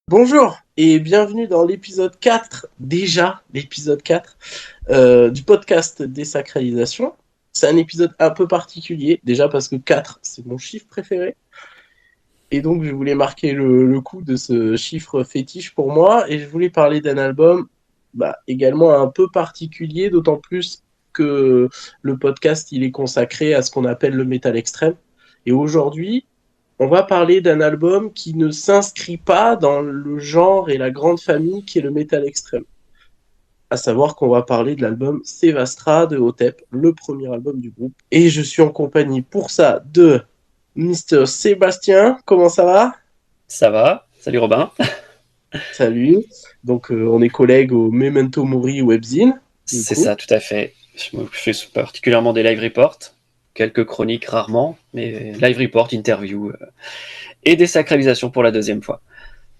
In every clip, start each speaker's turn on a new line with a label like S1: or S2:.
S1: Bonjour et bienvenue dans l'épisode 4, déjà l'épisode 4 du podcast Désacralisation. C'est un épisode un peu particulier, déjà parce que 4 c'est mon chiffre préféré. Et donc je voulais marquer le coup de ce chiffre fétiche pour moi et je voulais parler d'un album également un peu particulier, d'autant plus que le podcast il est consacré à ce qu'on appelle le métal extrême. Et aujourd'hui, on va parler d'un album qui ne s'inscrit pas dans le genre et la grande famille qui est le métal extrême. À savoir qu'on va parler de l'album Sevastra de Hotep, le premier album du groupe. Et je suis en compagnie pour ça de Mr. Sébastien. Comment ça va?
S2: Ça va, salut Robin.
S1: Salut. Donc on est collègues au Memento Mori webzine. Du
S2: C'est
S1: coup.
S2: ça, tout à fait. Je fais particulièrement des live reports, quelques chroniques rarement, mais live report, interview et des sacralisations pour la deuxième fois.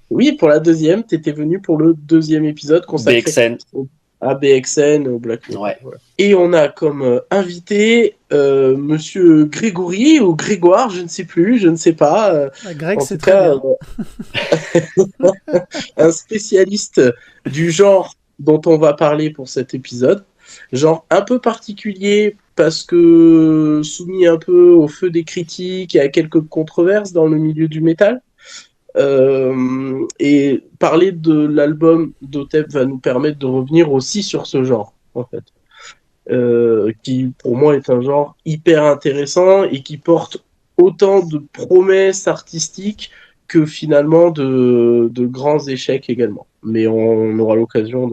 S1: Oui, pour la deuxième, tu étais venu pour le deuxième épisode consacré
S2: BXN.
S1: à BXN, au Black Metal.
S2: Ouais.
S1: Voilà. Et on a comme invité Monsieur Grégory ou Grégoire, je ne sais plus, je ne sais pas.
S3: Greg,
S1: En
S3: c'est
S1: tout
S3: très
S1: cas,
S3: bien.
S1: un spécialiste du genre dont on va parler pour cet épisode. Genre un peu particulier parce que soumis un peu au feu des critiques et à quelques controverses dans le milieu du métal. Et parler de l'album d'Otep va nous permettre de revenir aussi sur ce genre, en fait. Qui, pour moi, est un genre hyper intéressant et qui porte autant de promesses artistiques que finalement de grands échecs également. Mais on aura l'occasion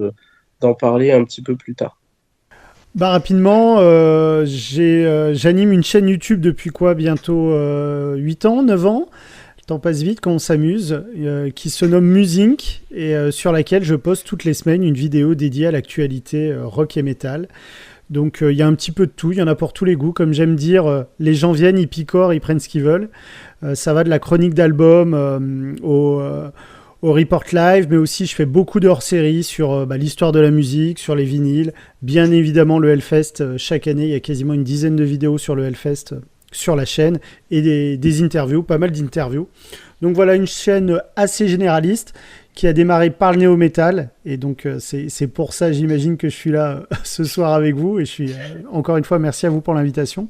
S1: d'en parler un petit peu plus tard.
S3: Rapidement, j'anime une chaîne YouTube depuis bientôt 8 ans, 9 ans. Le temps passe vite quand on s'amuse, qui se nomme Musink et sur laquelle je poste toutes les semaines une vidéo dédiée à l'actualité rock et metal. Donc il y a un petit peu de tout, il y en a pour tous les goûts. Comme j'aime dire, les gens viennent, ils picorent, ils prennent ce qu'ils veulent. Ça va de la chronique d'album au report live, mais aussi je fais beaucoup de hors-série sur l'histoire de la musique, sur les vinyles. Bien évidemment le Hellfest, chaque année il y a quasiment une dizaine de vidéos sur le Hellfest sur la chaîne et des interviews, pas mal d'interviews. Donc voilà une chaîne assez généraliste qui a démarré par le néo-metal et donc c'est pour ça j'imagine que je suis là ce soir avec vous et je suis encore une fois merci à vous pour l'invitation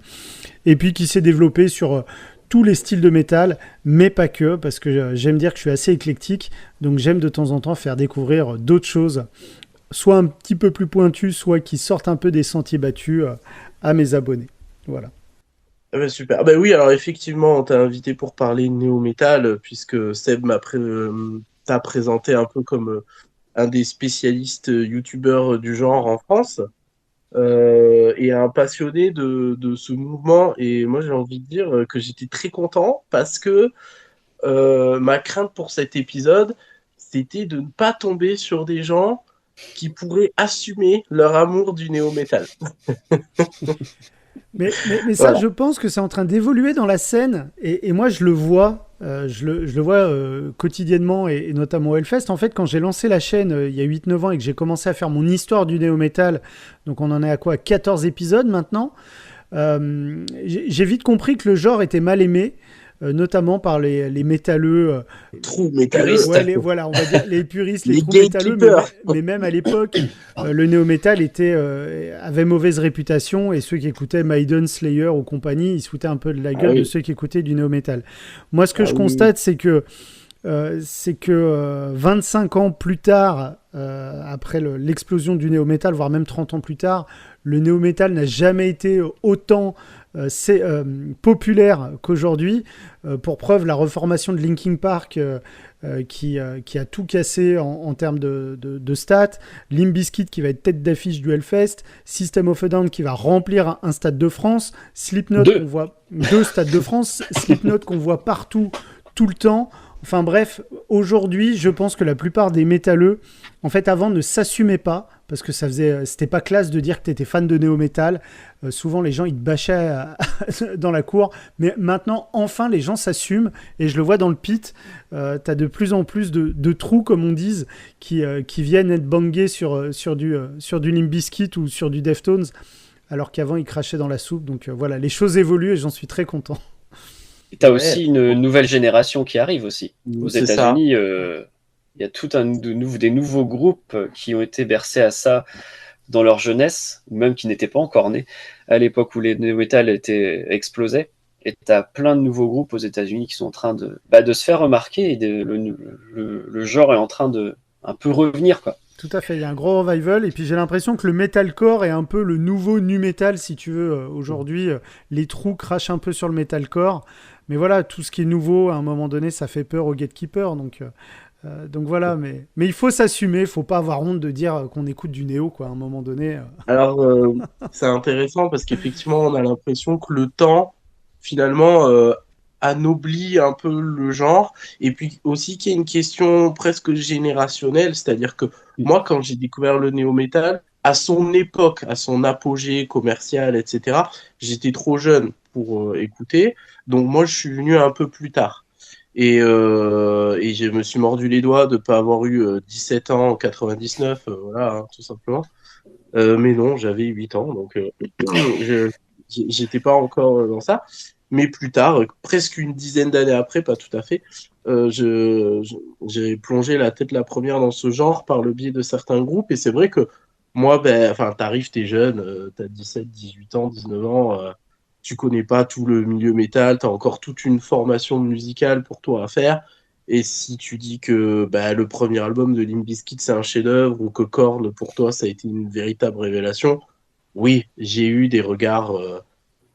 S3: et puis qui s'est développé sur tous les styles de métal mais pas que parce que j'aime dire que je suis assez éclectique donc j'aime de temps en temps faire découvrir d'autres choses soit un petit peu plus pointues soit qui sortent un peu des sentiers battus à mes abonnés. Voilà.
S1: Ah bah super. Ah bah oui, alors effectivement, on t'a invité pour parler néo-metal, puisque Seb t'a présenté un peu comme un des spécialistes youtubeurs du genre en France, et un passionné de ce mouvement. Et moi, j'ai envie de dire que j'étais très content parce que ma crainte pour cet épisode, c'était de ne pas tomber sur des gens qui pourraient assumer leur amour du néo-metal.
S3: Mais ça,
S1: Voilà.
S3: je pense que c'est en train d'évoluer dans la scène. Et moi, je le vois. Je le vois quotidiennement et notamment au Hellfest. En fait, quand j'ai lancé la chaîne il y a 8-9 ans et que j'ai commencé à faire mon histoire du néo-metal, donc on en est à 14 épisodes maintenant, j'ai vite compris que le genre était mal aimé. Notamment par les métalleux,
S1: True métalleux.
S3: ouais, voilà, on va dire les puristes, les
S1: Les
S3: trous métalleux,
S1: gatekeepers.
S3: mais même à l'époque, le néo-metal avait mauvaise réputation et ceux qui écoutaient Maiden, Slayer ou compagnie, ils se foutaient un peu de la gueule de ceux qui écoutaient du néo-metal. Moi, ce que je constate, c'est que 25 ans plus tard, après l'explosion du néo-metal, voire même 30 ans plus tard, le néo-metal n'a jamais été autant populaire qu'aujourd'hui. Pour preuve, la reformation de Linkin Park qui a tout cassé en termes de stats, Limp Bizkit qui va être tête d'affiche du Hellfest, System of a Down qui va remplir un stade de France, Slipknot qu'on voit 2 stades de France, Slipknot qu'on voit partout tout le temps. Enfin bref, aujourd'hui, je pense que la plupart des métalleux, en fait, avant, ne s'assumaient pas, parce que c'était pas classe de dire que t'étais fan de néo-metal. Souvent, les gens, ils te bâchaient dans la cour. Mais maintenant, enfin, les gens s'assument. Et je le vois dans le pit. T'as de plus en plus de trous, comme on dit, qui viennent être bangés sur du Limp Bizkit ou sur du Deftones, alors qu'avant, ils crachaient dans la soupe. Donc voilà, les choses évoluent et j'en suis très content.
S2: T'as aussi une nouvelle génération qui arrive aussi. Aux
S1: C'est
S2: États-Unis, il y a des nouveaux groupes qui ont été bercés à ça dans leur jeunesse, même qui n'étaient pas encore nés, à l'époque où les néo-metal explosaient. Et tu as plein de nouveaux groupes aux États-Unis qui sont en train de se faire remarquer, et le genre est en train de un peu revenir, quoi.
S3: Tout à fait, il y a un gros revival, et puis j'ai l'impression que le metalcore est un peu le nouveau nu metal, si tu veux. Aujourd'hui, les trous crachent un peu sur le metalcore, mais voilà, tout ce qui est nouveau, à un moment donné, ça fait peur aux gatekeepers, donc voilà, mais il faut s'assumer, il faut pas avoir honte de dire qu'on écoute du néo, quoi, à un moment donné.
S1: Alors, c'est intéressant parce qu'effectivement, on a l'impression que le temps, finalement, anoblit un peu le genre. Et puis aussi qu'il y a une question presque générationnelle, c'est-à-dire que moi, quand j'ai découvert le néo-metal, à son époque, à son apogée commercial, etc., j'étais trop jeune pour écouter. Donc moi, je suis venu un peu plus tard. Et je me suis mordu les doigts de ne pas avoir eu 17 ans en 99, voilà, hein, tout simplement. Mais non, j'avais 8 ans, donc je j'étais pas encore dans ça. Mais plus tard, presque une dizaine d'années après, pas tout à fait, j'ai plongé la tête la première dans ce genre par le biais de certains groupes. Et c'est vrai que moi, ben, enfin, t'arrives, t'es jeune, t'as 17, 18 ans, 19 ans, tu connais pas tout le milieu métal, t'as encore toute une formation musicale pour toi à faire. Et si tu dis que bah, le premier album de Limp Bizkit c'est un chef-d'œuvre ou que Korn pour toi ça a été une véritable révélation, oui, j'ai eu des regards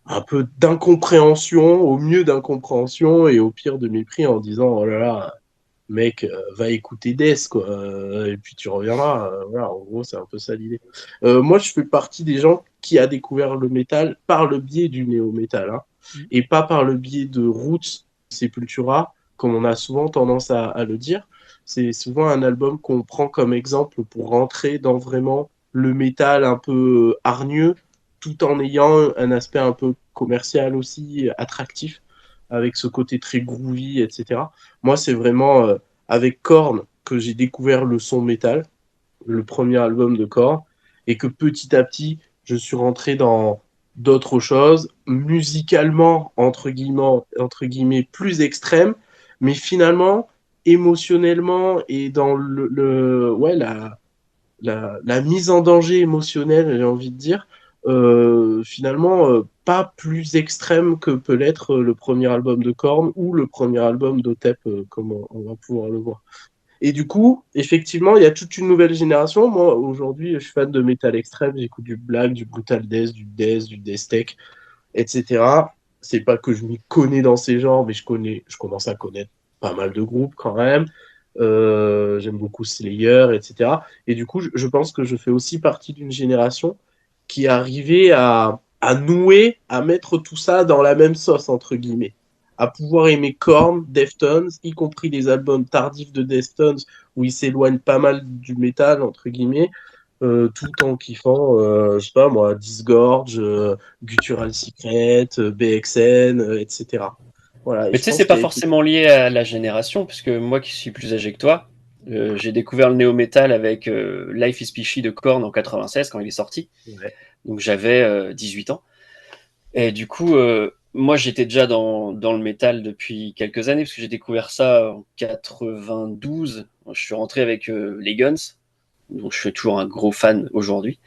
S1: un peu d'incompréhension, au mieux d'incompréhension et au pire de mépris en disant oh là là, mec, va écouter Death quoi, et puis tu reviendras. Voilà, en gros, c'est un peu ça l'idée. Moi, je fais partie des gens qui a découvert le métal par le biais du néo-métal, hein, et pas par le biais de Roots, Sepultura, comme on a souvent tendance à le dire. C'est souvent un album qu'on prend comme exemple pour rentrer dans vraiment le métal un peu hargneux, tout en ayant un aspect un peu commercial aussi, attractif, avec ce côté très groovy, etc. Moi, c'est vraiment avec Korn que j'ai découvert le son métal, le premier album de Korn, et que petit à petit, je suis rentré dans d'autres choses, musicalement, entre guillemets plus extrêmes, mais finalement, émotionnellement et dans ouais, la mise en danger émotionnelle, j'ai envie de dire, finalement, pas plus extrême que peut l'être le premier album de Korn ou le premier album d'Otep, comme on va pouvoir le voir. Et du coup, effectivement, il y a toute une nouvelle génération. Moi, aujourd'hui, je suis fan de métal extrême. J'écoute du black, du brutal death, du death tech, etc. C'est pas que je m'y connais dans ces genres, mais je commence à connaître pas mal de groupes quand même. J'aime beaucoup Slayer, etc. Et du coup, je pense que je fais aussi partie d'une génération qui est arrivée à nouer, à mettre tout ça dans la même sauce, entre guillemets. À pouvoir aimer Korn, Deftones, y compris les albums tardifs de Deftones, où ils s'éloignent pas mal du métal, entre guillemets, tout en kiffant, je sais pas moi, Disgorge, Guttural Secret, BXN, etc. Voilà, et
S2: Mais
S1: je
S2: tu sais,
S1: pense
S2: c'est pas
S1: qu'il y a
S2: forcément lié à la génération, puisque moi qui suis plus âgé que toi, j'ai découvert le néo-metal avec Life is Peachy de Korn en 96 quand il est sorti.
S1: ouais.
S2: Donc j'avais 18 ans. Et du coup, moi j'étais déjà dans le métal depuis quelques années, parce que j'ai découvert ça en 92. Je suis rentré avec les Guns, donc je suis toujours un gros fan aujourd'hui.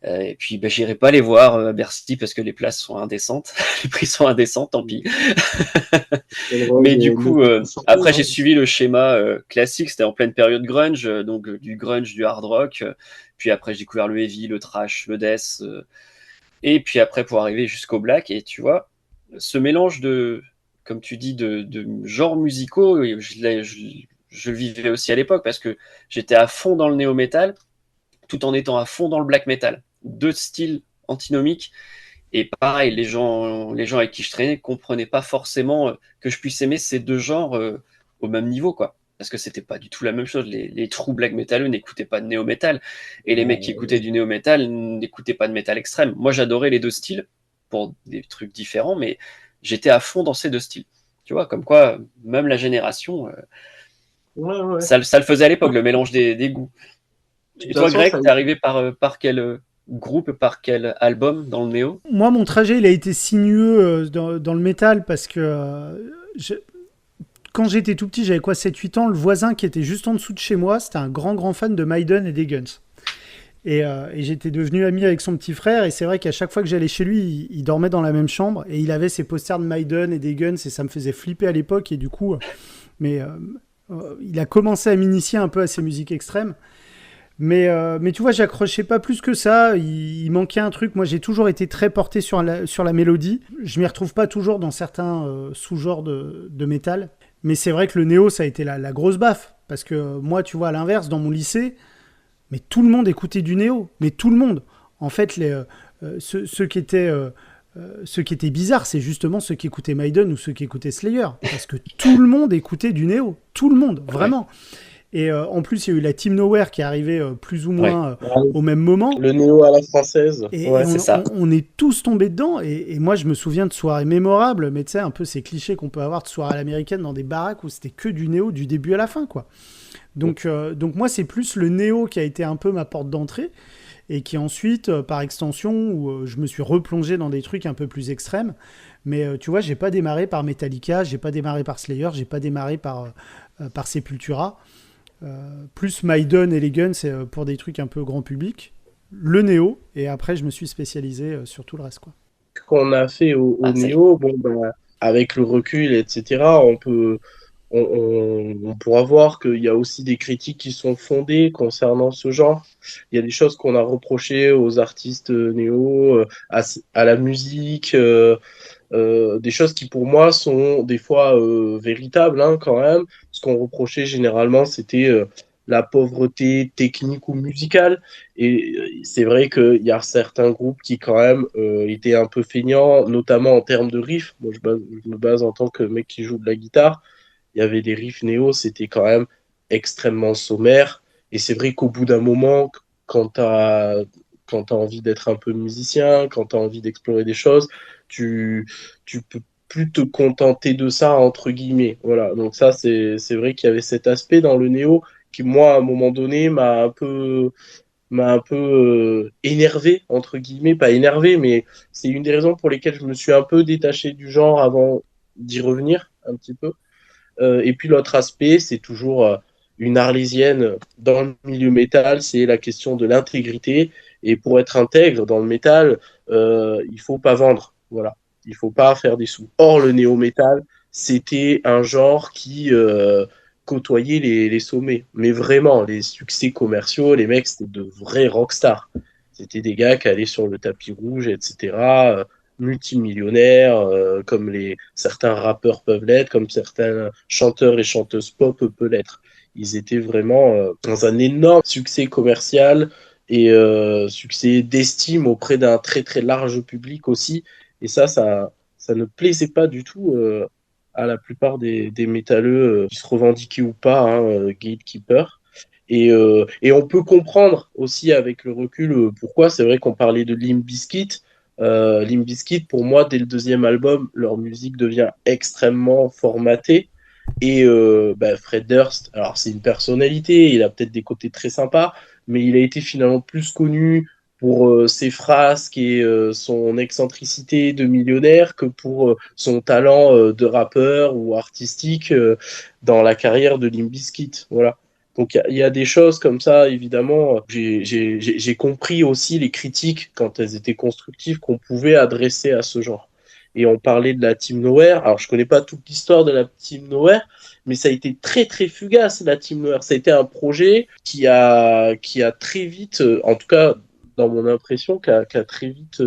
S2: Et puis j'irai pas les voir à Bercy parce que les places sont indécentes, les prix sont indécents, tant pis. Mais du coup, après j'ai suivi le schéma classique, c'était en pleine période grunge, donc du grunge, du hard rock. Puis après j'ai découvert le heavy, le thrash, le death. Et puis après pour arriver jusqu'au black. Et tu vois, ce mélange de, comme tu dis, de genres musicaux, je le vivais aussi à l'époque parce que j'étais à fond dans le néo-metal tout en étant à fond dans le black metal. Deux styles antinomiques. Et pareil, les gens avec qui je traînais ne comprenaient pas forcément que je puisse aimer ces deux genres au même niveau, quoi. Parce que c'était pas du tout la même chose. Les true black metaleux n'écoutaient pas de néo-metal. Et les mecs qui écoutaient du néo-metal n'écoutaient pas de métal extrême. Moi, j'adorais les deux styles pour des trucs différents, mais j'étais à fond dans ces deux styles. Tu vois, comme quoi, même la génération,
S1: Ouais, ouais.
S2: ça le faisait à l'époque, le mélange des goûts.
S1: De
S2: Et
S1: toute
S2: toi,
S1: façon,
S2: Greg,
S1: ça.
S2: t'es arrivé par quel groupe, par quel album dans le néo?
S3: Moi, mon trajet, il a été sinueux dans le métal parce que quand j'étais tout petit, j'avais quoi, 7-8 ans, le voisin qui était juste en dessous de chez moi, c'était un grand fan de Maiden et des Guns. Et j'étais devenu ami avec son petit frère, et c'est vrai qu'à chaque fois que j'allais chez lui, il dormait dans la même chambre, et il avait ses posters de Maiden et des Guns, et ça me faisait flipper à l'époque, et du coup, il a commencé à m'initier un peu à ces musiques extrêmes. Mais tu vois, j'accrochais pas plus que ça, il manquait un truc. Moi, j'ai toujours été très porté sur la mélodie. Je m'y retrouve pas toujours dans certains sous-genres de métal. Mais c'est vrai que le néo, ça a été la grosse baffe. Parce que moi, tu vois, à l'inverse, dans mon lycée, mais tout le monde écoutait du néo. Mais tout le monde. En fait, ceux qui étaient bizarres, c'est justement ceux qui écoutaient Maiden ou ceux qui écoutaient Slayer. Parce que tout le monde écoutait du néo. Tout le monde, vraiment. Ouais. Et en plus, il y a eu la Team Nowhere qui est arrivée plus ou moins au même moment.
S1: Le néo à la française.
S3: Et on est tous tombés dedans. Et moi, je me souviens de soirées mémorables, mais tu sais, un peu ces clichés qu'on peut avoir de soirées à l'américaine dans des baraques où c'était que du néo du début à la fin, quoi. Donc moi, c'est plus le néo qui a été un peu ma porte d'entrée. Et qui ensuite, par extension, où je me suis replongé dans des trucs un peu plus extrêmes. Mais tu vois, j'ai pas démarré par Metallica, j'ai pas démarré par Slayer, j'ai pas démarré par Sepultura. Plus Maiden et les Guns, c'est pour des trucs un peu grand public. Le néo, et après je me suis spécialisé sur tout le reste, quoi.
S1: Qu'on a fait au néo, avec le recul, etc., on pourra voir qu'il y a aussi des critiques qui sont fondées concernant ce genre. Il y a des choses qu'on a reprochées aux artistes néo, à la musique, des choses qui pour moi sont des fois véritables, hein, quand même. Ce qu'on reprochait généralement, c'était la pauvreté technique ou musicale. Et c'est vrai qu'il y a certains groupes qui quand même étaient un peu feignants, notamment en termes de riffs. Moi, je me base en tant que mec qui joue de la guitare. Il y avait des riffs néo, c'était quand même extrêmement sommaire. Et c'est vrai qu'au bout d'un moment, quand t'as envie d'être un peu musicien, quand tu as envie d'explorer des choses, tu peux plus te contenter de ça, entre guillemets. Voilà. Donc ça, c'est vrai qu'il y avait cet aspect dans le néo qui, moi, à un moment donné, m'a un peu énervé, entre guillemets, pas énervé, mais c'est une des raisons pour lesquelles je me suis un peu détaché du genre avant d'y revenir un petit peu. Et puis l'autre aspect, c'est toujours une arlésienne dans le milieu métal, c'est la question de l'intégrité. Et pour être intègre dans le métal, il faut pas vendre. Voilà, il faut pas faire des sous. Or, le néo-métal, c'était un genre qui côtoyait les sommets. Mais vraiment, les succès commerciaux, les mecs, c'était de vrais rockstars. C'était des gars qui allaient sur le tapis rouge, etc. Multimillionnaires, comme certains rappeurs peuvent l'être, comme certains chanteurs et chanteuses pop peuvent l'être. Ils étaient vraiment dans un énorme succès commercial et succès d'estime auprès d'un très très large public aussi. Et ça ne plaisait pas du tout à la plupart des métalleux qui se revendiquaient ou pas, hein, gatekeeper. Et on peut comprendre aussi avec le recul pourquoi. C'est vrai qu'on parlait de Limp Bizkit. Limp Bizkit, pour moi, dès le deuxième album, leur musique devient extrêmement formatée. Et Fred Durst, alors c'est une personnalité, il a peut-être des côtés très sympas, mais il a été finalement plus connu pour ses frasques et son excentricité de millionnaire que pour son talent de rappeur ou artistique dans la carrière de Limp Bizkit. Voilà. Donc il y a des choses comme ça, évidemment. J'ai compris aussi les critiques, quand elles étaient constructives, qu'on pouvait adresser à ce genre. Et on parlait de la Team Nowhere. Alors je connais pas toute l'histoire de la Team Nowhere, mais ça a été très très fugace, la Team Nowhere. Ça a été un projet qui a très vite, en tout cas dans mon impression, qui a très vite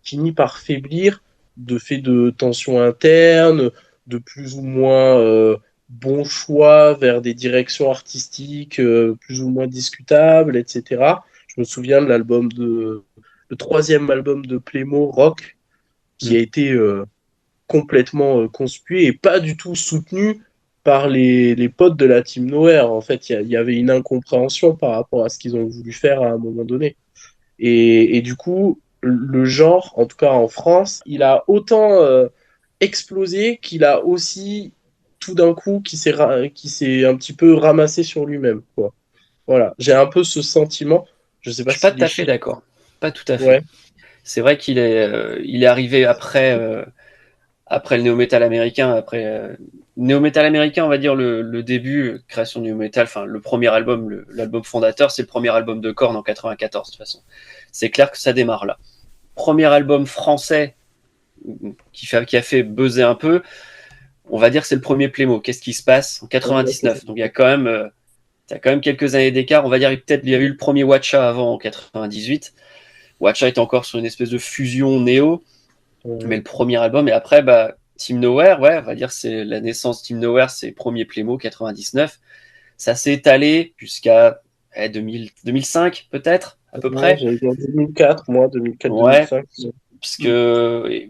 S1: fini par faiblir de fait de tensions internes, de plus ou moins bons choix vers des directions artistiques plus ou moins discutables, etc. Je me souviens de le troisième album de Playmo, Rock, qui a été complètement conspué et pas du tout soutenu par les potes de la Team Nowhere. En fait, il y avait une incompréhension par rapport à ce qu'ils ont voulu faire à un moment donné. Et du coup, le genre, en tout cas en France, il a autant explosé qu'il a aussi, tout d'un coup, qui s'est un petit peu ramassé sur lui-même, quoi. Voilà, j'ai un peu ce sentiment. Je sais pas
S2: Je suis
S1: si
S2: pas tout à fait d'accord. Pas tout à fait.
S1: Ouais.
S2: C'est vrai qu'il est arrivé après le néo-metal américain, après néo-metal américain, on va dire le début, création du néo-metal, enfin le premier album, l'album fondateur, c'est le premier album de Korn en 94 de toute façon. C'est clair que ça démarre là. Premier album français qui a fait buzzer un peu, on va dire que c'est le premier Plémo. Qu'est-ce qui se passe en 99? Donc il y a quand même, t'as quand même quelques années d'écart. On va dire peut-être il y a eu le premier Watcha avant en 98. Watcha est encore sur une espèce de fusion néo, mais le premier album, et après, Team Nowhere, ouais, on va dire c'est la naissance de Team Nowhere, c'est premier Plémo, 99. Ça s'est étalé jusqu'à 2005, peut-être, à peu près.
S1: J'allais dire 2004, moi, 2004,
S2: ouais,
S1: 2005.
S2: Puisque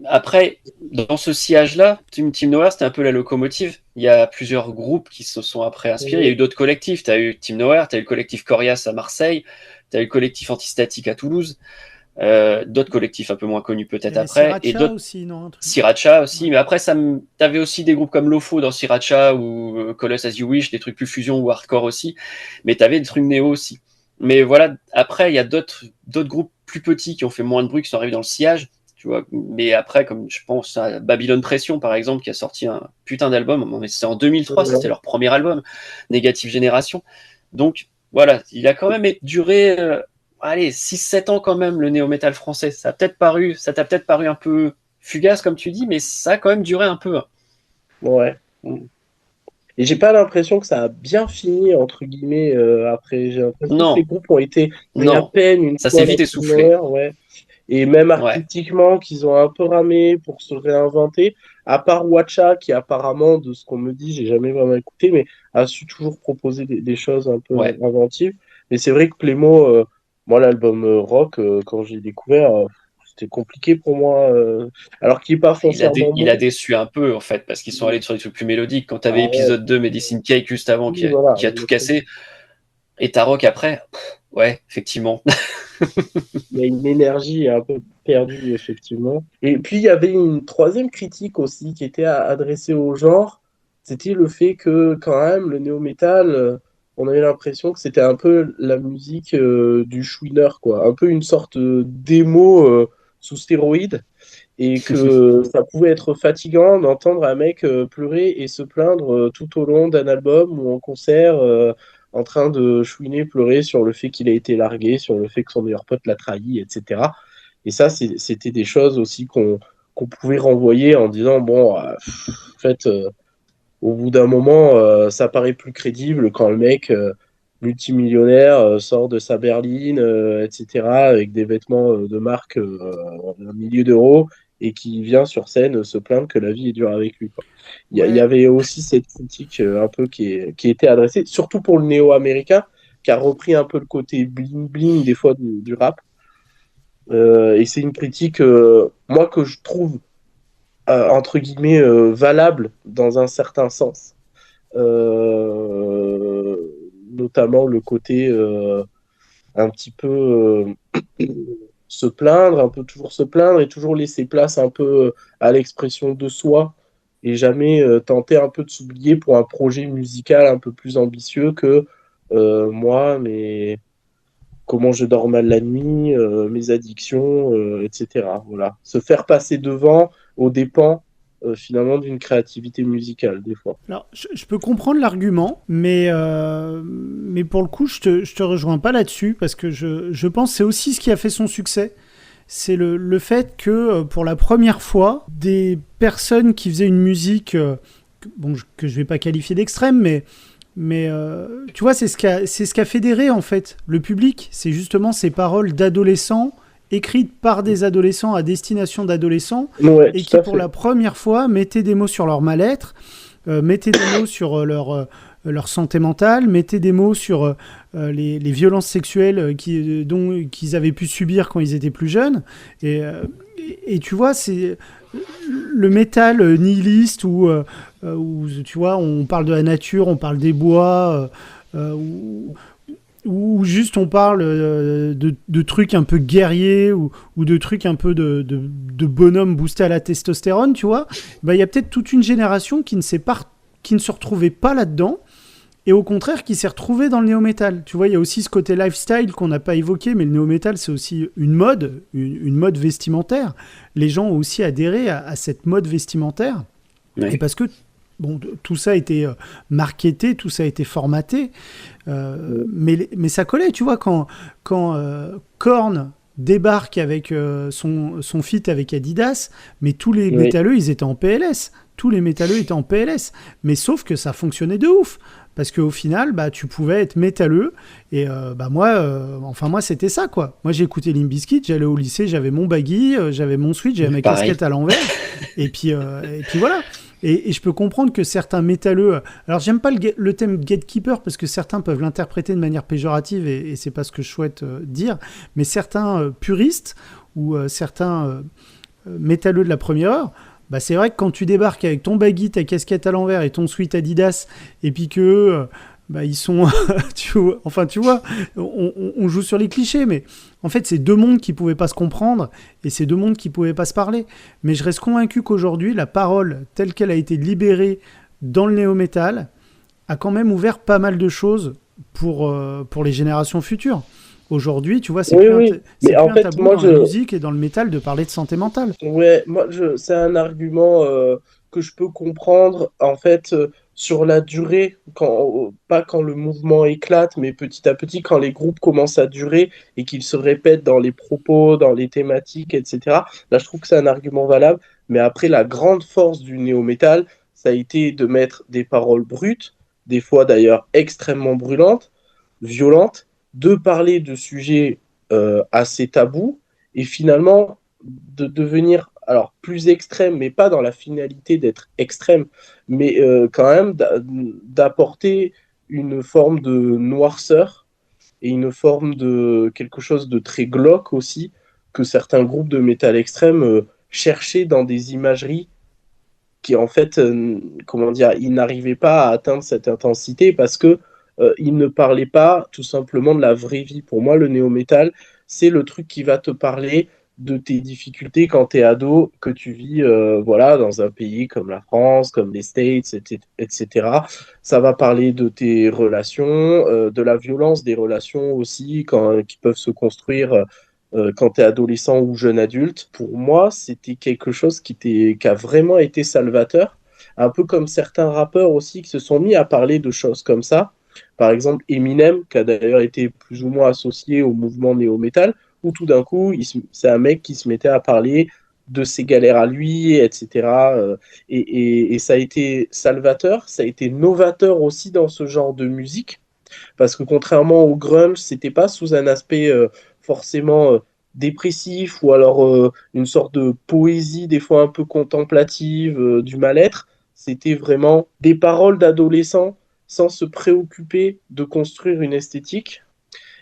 S2: après, dans ce sillage-là, Team Nowhere, c'était un peu la locomotive. Il y a plusieurs groupes qui se sont après inspirés. Il y a eu d'autres collectifs. Tu as eu Team Nowhere, tu as eu le collectif Corias à Marseille, tu as eu le collectif Antistatique à Toulouse. D'autres collectifs un peu moins connus peut-être après.
S3: Sriracha
S2: et d'autres
S3: aussi, non,
S2: Sriracha aussi, ouais. Mais après, t'avais aussi des groupes comme Lofo dans Sriracha ou Coloss As You Wish, des trucs plus fusion ou hardcore aussi. Mais t'avais des trucs néo aussi. Mais voilà, après, il y a d'autres groupes plus petits qui ont fait moins de bruit, qui sont arrivés dans le sillage. Tu vois, mais après, comme je pense à Babylon Pression, par exemple, qui a sorti un putain d'album, c'est en 2003, c'était leur premier album, Négative Génération. Donc, voilà, il a quand même duré, 6-7 ans quand même, le néo-metal français. Ça t'a peut-être paru un peu fugace, comme tu dis, mais ça a quand même duré un peu.
S1: Ouais. Et j'ai pas l'impression que ça a bien fini, entre guillemets, après. J'ai l'impression que les groupes ont été à peine une
S2: fois. Ça s'est vite essoufflé.
S1: Ouais. Et même artistiquement, qu'ils ont un peu ramé pour se réinventer. À part Watcha, qui apparemment, de ce qu'on me dit, j'ai jamais vraiment écouté, mais a su toujours proposer des choses un peu inventives. Mais c'est vrai que Plémo, moi, l'album rock, quand j'ai découvert, c'était compliqué pour moi. Alors qu'il n'est pas foncièrement
S2: il a déçu un peu, en fait, parce qu'ils sont allés sur des trucs plus mélodiques. Quand tu avais épisode 2, Medicine Cake, juste avant, qui a tout cassé, et ta rock après, ouais, effectivement.
S1: Il y a une énergie un peu perdue, effectivement. Et puis, il y avait une troisième critique aussi qui était adressée au genre. C'était le fait que, quand même, le néo-metal, on avait l'impression que c'était un peu la musique du chouineur, quoi. Un peu une sorte d'émo sous stéroïdes. Et que ça pouvait être fatigant d'entendre un mec pleurer et se plaindre tout au long d'un album ou en concert en train de chouiner, pleurer sur le fait qu'il a été largué, sur le fait que son meilleur pote l'a trahi, etc. Et ça, c'était des choses aussi qu'on pouvait renvoyer en disant, bon, en fait, au bout d'un moment, ça paraît plus crédible quand le mec multimillionnaire sort de sa berline, etc., avec des vêtements de marque un millier d'euros, et qui vient sur scène se plaindre que la vie est dure avec lui, quoi. Il y avait aussi cette critique un peu qui était adressée, surtout pour le néo-américain, qui a repris un peu le côté bling-bling des fois du rap. Et c'est une critique, moi, que je trouve, entre guillemets, valable dans un certain sens. Notamment le côté un petit peu se plaindre, un peu toujours se plaindre et toujours laisser place un peu à l'expression de soi et jamais tenter un peu de s'oublier pour un projet musical un peu plus ambitieux que moi, mais comment je dors mal la nuit, mes addictions, etc. Voilà. Se faire passer devant aux dépens finalement d'une créativité musicale des fois.
S3: Alors, je peux comprendre l'argument, mais pour le coup, je te rejoins pas là-dessus, parce que je pense que c'est aussi ce qui a fait son succès. C'est le fait que, pour la première fois, des personnes qui faisaient une musique, que je vais pas qualifier d'extrême, mais tu vois, c'est ce qui a fédéré, en fait, le public. C'est justement ces paroles d'adolescents, écrites par des adolescents à destination d'adolescents, et qui, pour la première fois, mettaient des mots sur leur mal-être, mettaient des mots sur leur santé mentale, mettaient des mots sur les violences sexuelles qu'ils avaient pu subir quand ils étaient plus jeunes. Et tu vois, c'est le métal nihiliste où tu vois, on parle de la nature, on parle des bois, ou juste on parle de trucs un peu guerriers ou de trucs un peu de bonhomme boosté à la testostérone, tu vois. Il y a peut-être toute une génération qui ne se retrouvait pas là-dedans, et au contraire qui s'est retrouvée dans le néo-metal. Tu vois, il y a aussi ce côté lifestyle qu'on n'a pas évoqué, mais le néo-metal, c'est aussi une mode vestimentaire. Les gens ont aussi adhéré à cette mode vestimentaire, et parce que bon, tout ça a été marketé, tout ça a été formaté, mais ça collait, tu vois, quand Korn débarque avec son feat avec Adidas, mais tous les métalleux, ils étaient en PLS. Tous les métalleux étaient en PLS. Mais sauf que ça fonctionnait de ouf. Parce qu'au final, bah, tu pouvais être métalleux. Et moi, c'était ça, quoi. Moi, j'ai écouté Limp Bizkit, j'allais au lycée, j'avais mon baggy, j'avais mon switch, j'avais ma casquette à l'envers. et puis voilà. Et je peux comprendre que certains métalleux... Alors, j'aime pas le thème gatekeeper, parce que certains peuvent l'interpréter de manière péjorative, et c'est pas ce que je souhaite dire. Mais certains puristes, ou certains métalleux de la première heure, bah c'est vrai que quand tu débarques avec ton baggy, ta casquette à l'envers et ton sweat Adidas, et puis que bah ils sont, tu vois, on joue sur les clichés, mais en fait c'est deux mondes qui pouvaient pas se comprendre et c'est deux mondes qui pouvaient pas se parler. Mais je reste convaincu qu'aujourd'hui la parole telle qu'elle a été libérée dans le néo-metal a quand même ouvert pas mal de choses pour les générations futures. Aujourd'hui, tu vois, c'est plus un tabou dans la musique et dans le métal de parler de santé mentale.
S1: Ouais, c'est un argument que je peux comprendre, en fait, sur la durée, pas quand le mouvement éclate, mais petit à petit, quand les groupes commencent à durer et qu'ils se répètent dans les propos, dans les thématiques, etc. Là, je trouve que c'est un argument valable. Mais après, la grande force du néo-metal, ça a été de mettre des paroles brutes, des fois d'ailleurs extrêmement brûlantes, violentes, de parler de sujets assez tabous et finalement de devenir alors plus extrême, mais pas dans la finalité d'être extrême, mais quand même d'apporter une forme de noirceur et une forme de quelque chose de très glauque aussi que certains groupes de métal extrême cherchaient dans des imageries qui en fait, comment dire, ils n'arrivaient pas à atteindre cette intensité parce que ils ne parlaient pas tout simplement de la vraie vie. Pour moi, le néo-metal, c'est le truc qui va te parler de tes difficultés quand tu es ado, que tu vis voilà, dans un pays comme la France, comme les States, etc. Ça va parler de tes relations, de la violence des relations aussi, qui peuvent se construire quand tu es adolescent ou jeune adulte. Pour moi, c'était quelque chose qui a vraiment été salvateur. Un peu comme certains rappeurs aussi qui se sont mis à parler de choses comme ça. Par exemple, Eminem, qui a d'ailleurs été plus ou moins associé au mouvement néo-metal, où tout d'un coup, c'est un mec qui se mettait à parler de ses galères à lui, etc. Et ça a été salvateur, ça a été novateur aussi dans ce genre de musique, parce que contrairement au grunge, c'était pas sous un aspect forcément dépressif ou alors une sorte de poésie des fois un peu contemplative du mal-être. C'était vraiment des paroles d'adolescents sans se préoccuper de construire une esthétique.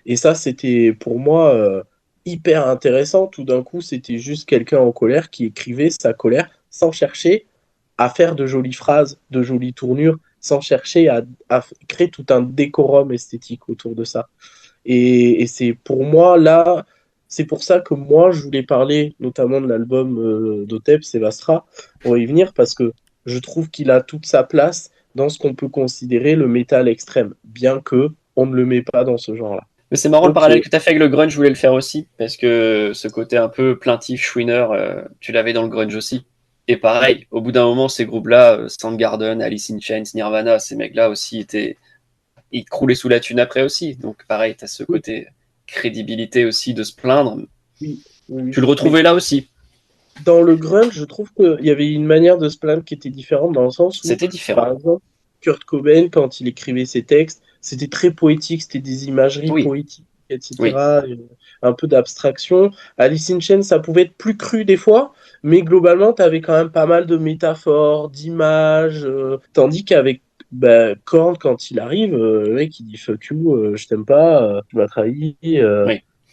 S1: Et ça, c'était pour moi hyper intéressant. Tout d'un coup, c'était juste quelqu'un en colère qui écrivait sa colère sans chercher à faire de jolies phrases, de jolies tournures, sans chercher à créer tout un décorum esthétique autour de ça. Et c'est pour moi, là, c'est pour ça que moi, je voulais parler notamment de l'album d'Otep, Sevastra, pour y venir, parce que je trouve qu'il a toute sa place dans ce qu'on peut considérer le métal extrême, bien que on ne le met pas dans ce genre-là.
S2: Mais c'est marrant le parallèle que tu as fait avec le grunge, je voulais le faire aussi, parce que ce côté un peu plaintif, chouineur, tu l'avais dans le grunge aussi. Et pareil, au bout d'un moment, ces groupes-là, Soundgarden, Alice in Chains, Nirvana, ces mecs-là aussi ils croulaient sous la thune après aussi. Donc pareil, tu as ce côté crédibilité aussi de se plaindre.
S1: Oui.
S2: Tu le retrouvais là aussi.
S1: Dans le grunge, je trouve qu'il y avait une manière de se plaindre qui était différente dans le sens où,
S2: c'était différent.
S1: Par exemple, Kurt Cobain, quand il écrivait ses textes, c'était très poétique, c'était des imageries poétiques, etc. Un peu d'abstraction. Alice in Chains, ça pouvait être plus cru des fois, mais globalement, tu avais quand même pas mal de métaphores, d'images, tandis qu'avec Korn, quand il arrive, le mec il dit fuck you, je t'aime pas, tu m'as trahi,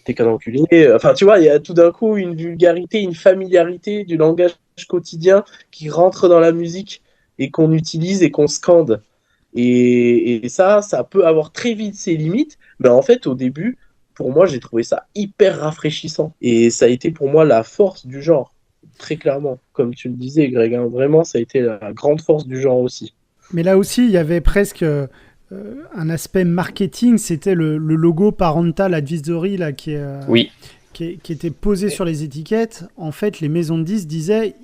S1: t'es qu'un enculé. Enfin, tu vois, il y a tout d'un coup une vulgarité, une familiarité du langage quotidien qui rentre dans la musique et qu'on utilise et qu'on scande. Et ça peut avoir très vite ses limites, mais en fait, au début, pour moi, j'ai trouvé ça hyper rafraîchissant. Et ça a été pour moi la force du genre, très clairement. Comme tu le disais, Greg, hein, vraiment, ça a été la grande force du genre aussi.
S3: Mais là aussi, il y avait presque un aspect marketing, c'était le logo Parental Advisory là, qui était posé sur les étiquettes. En fait, les maisons de disques disaient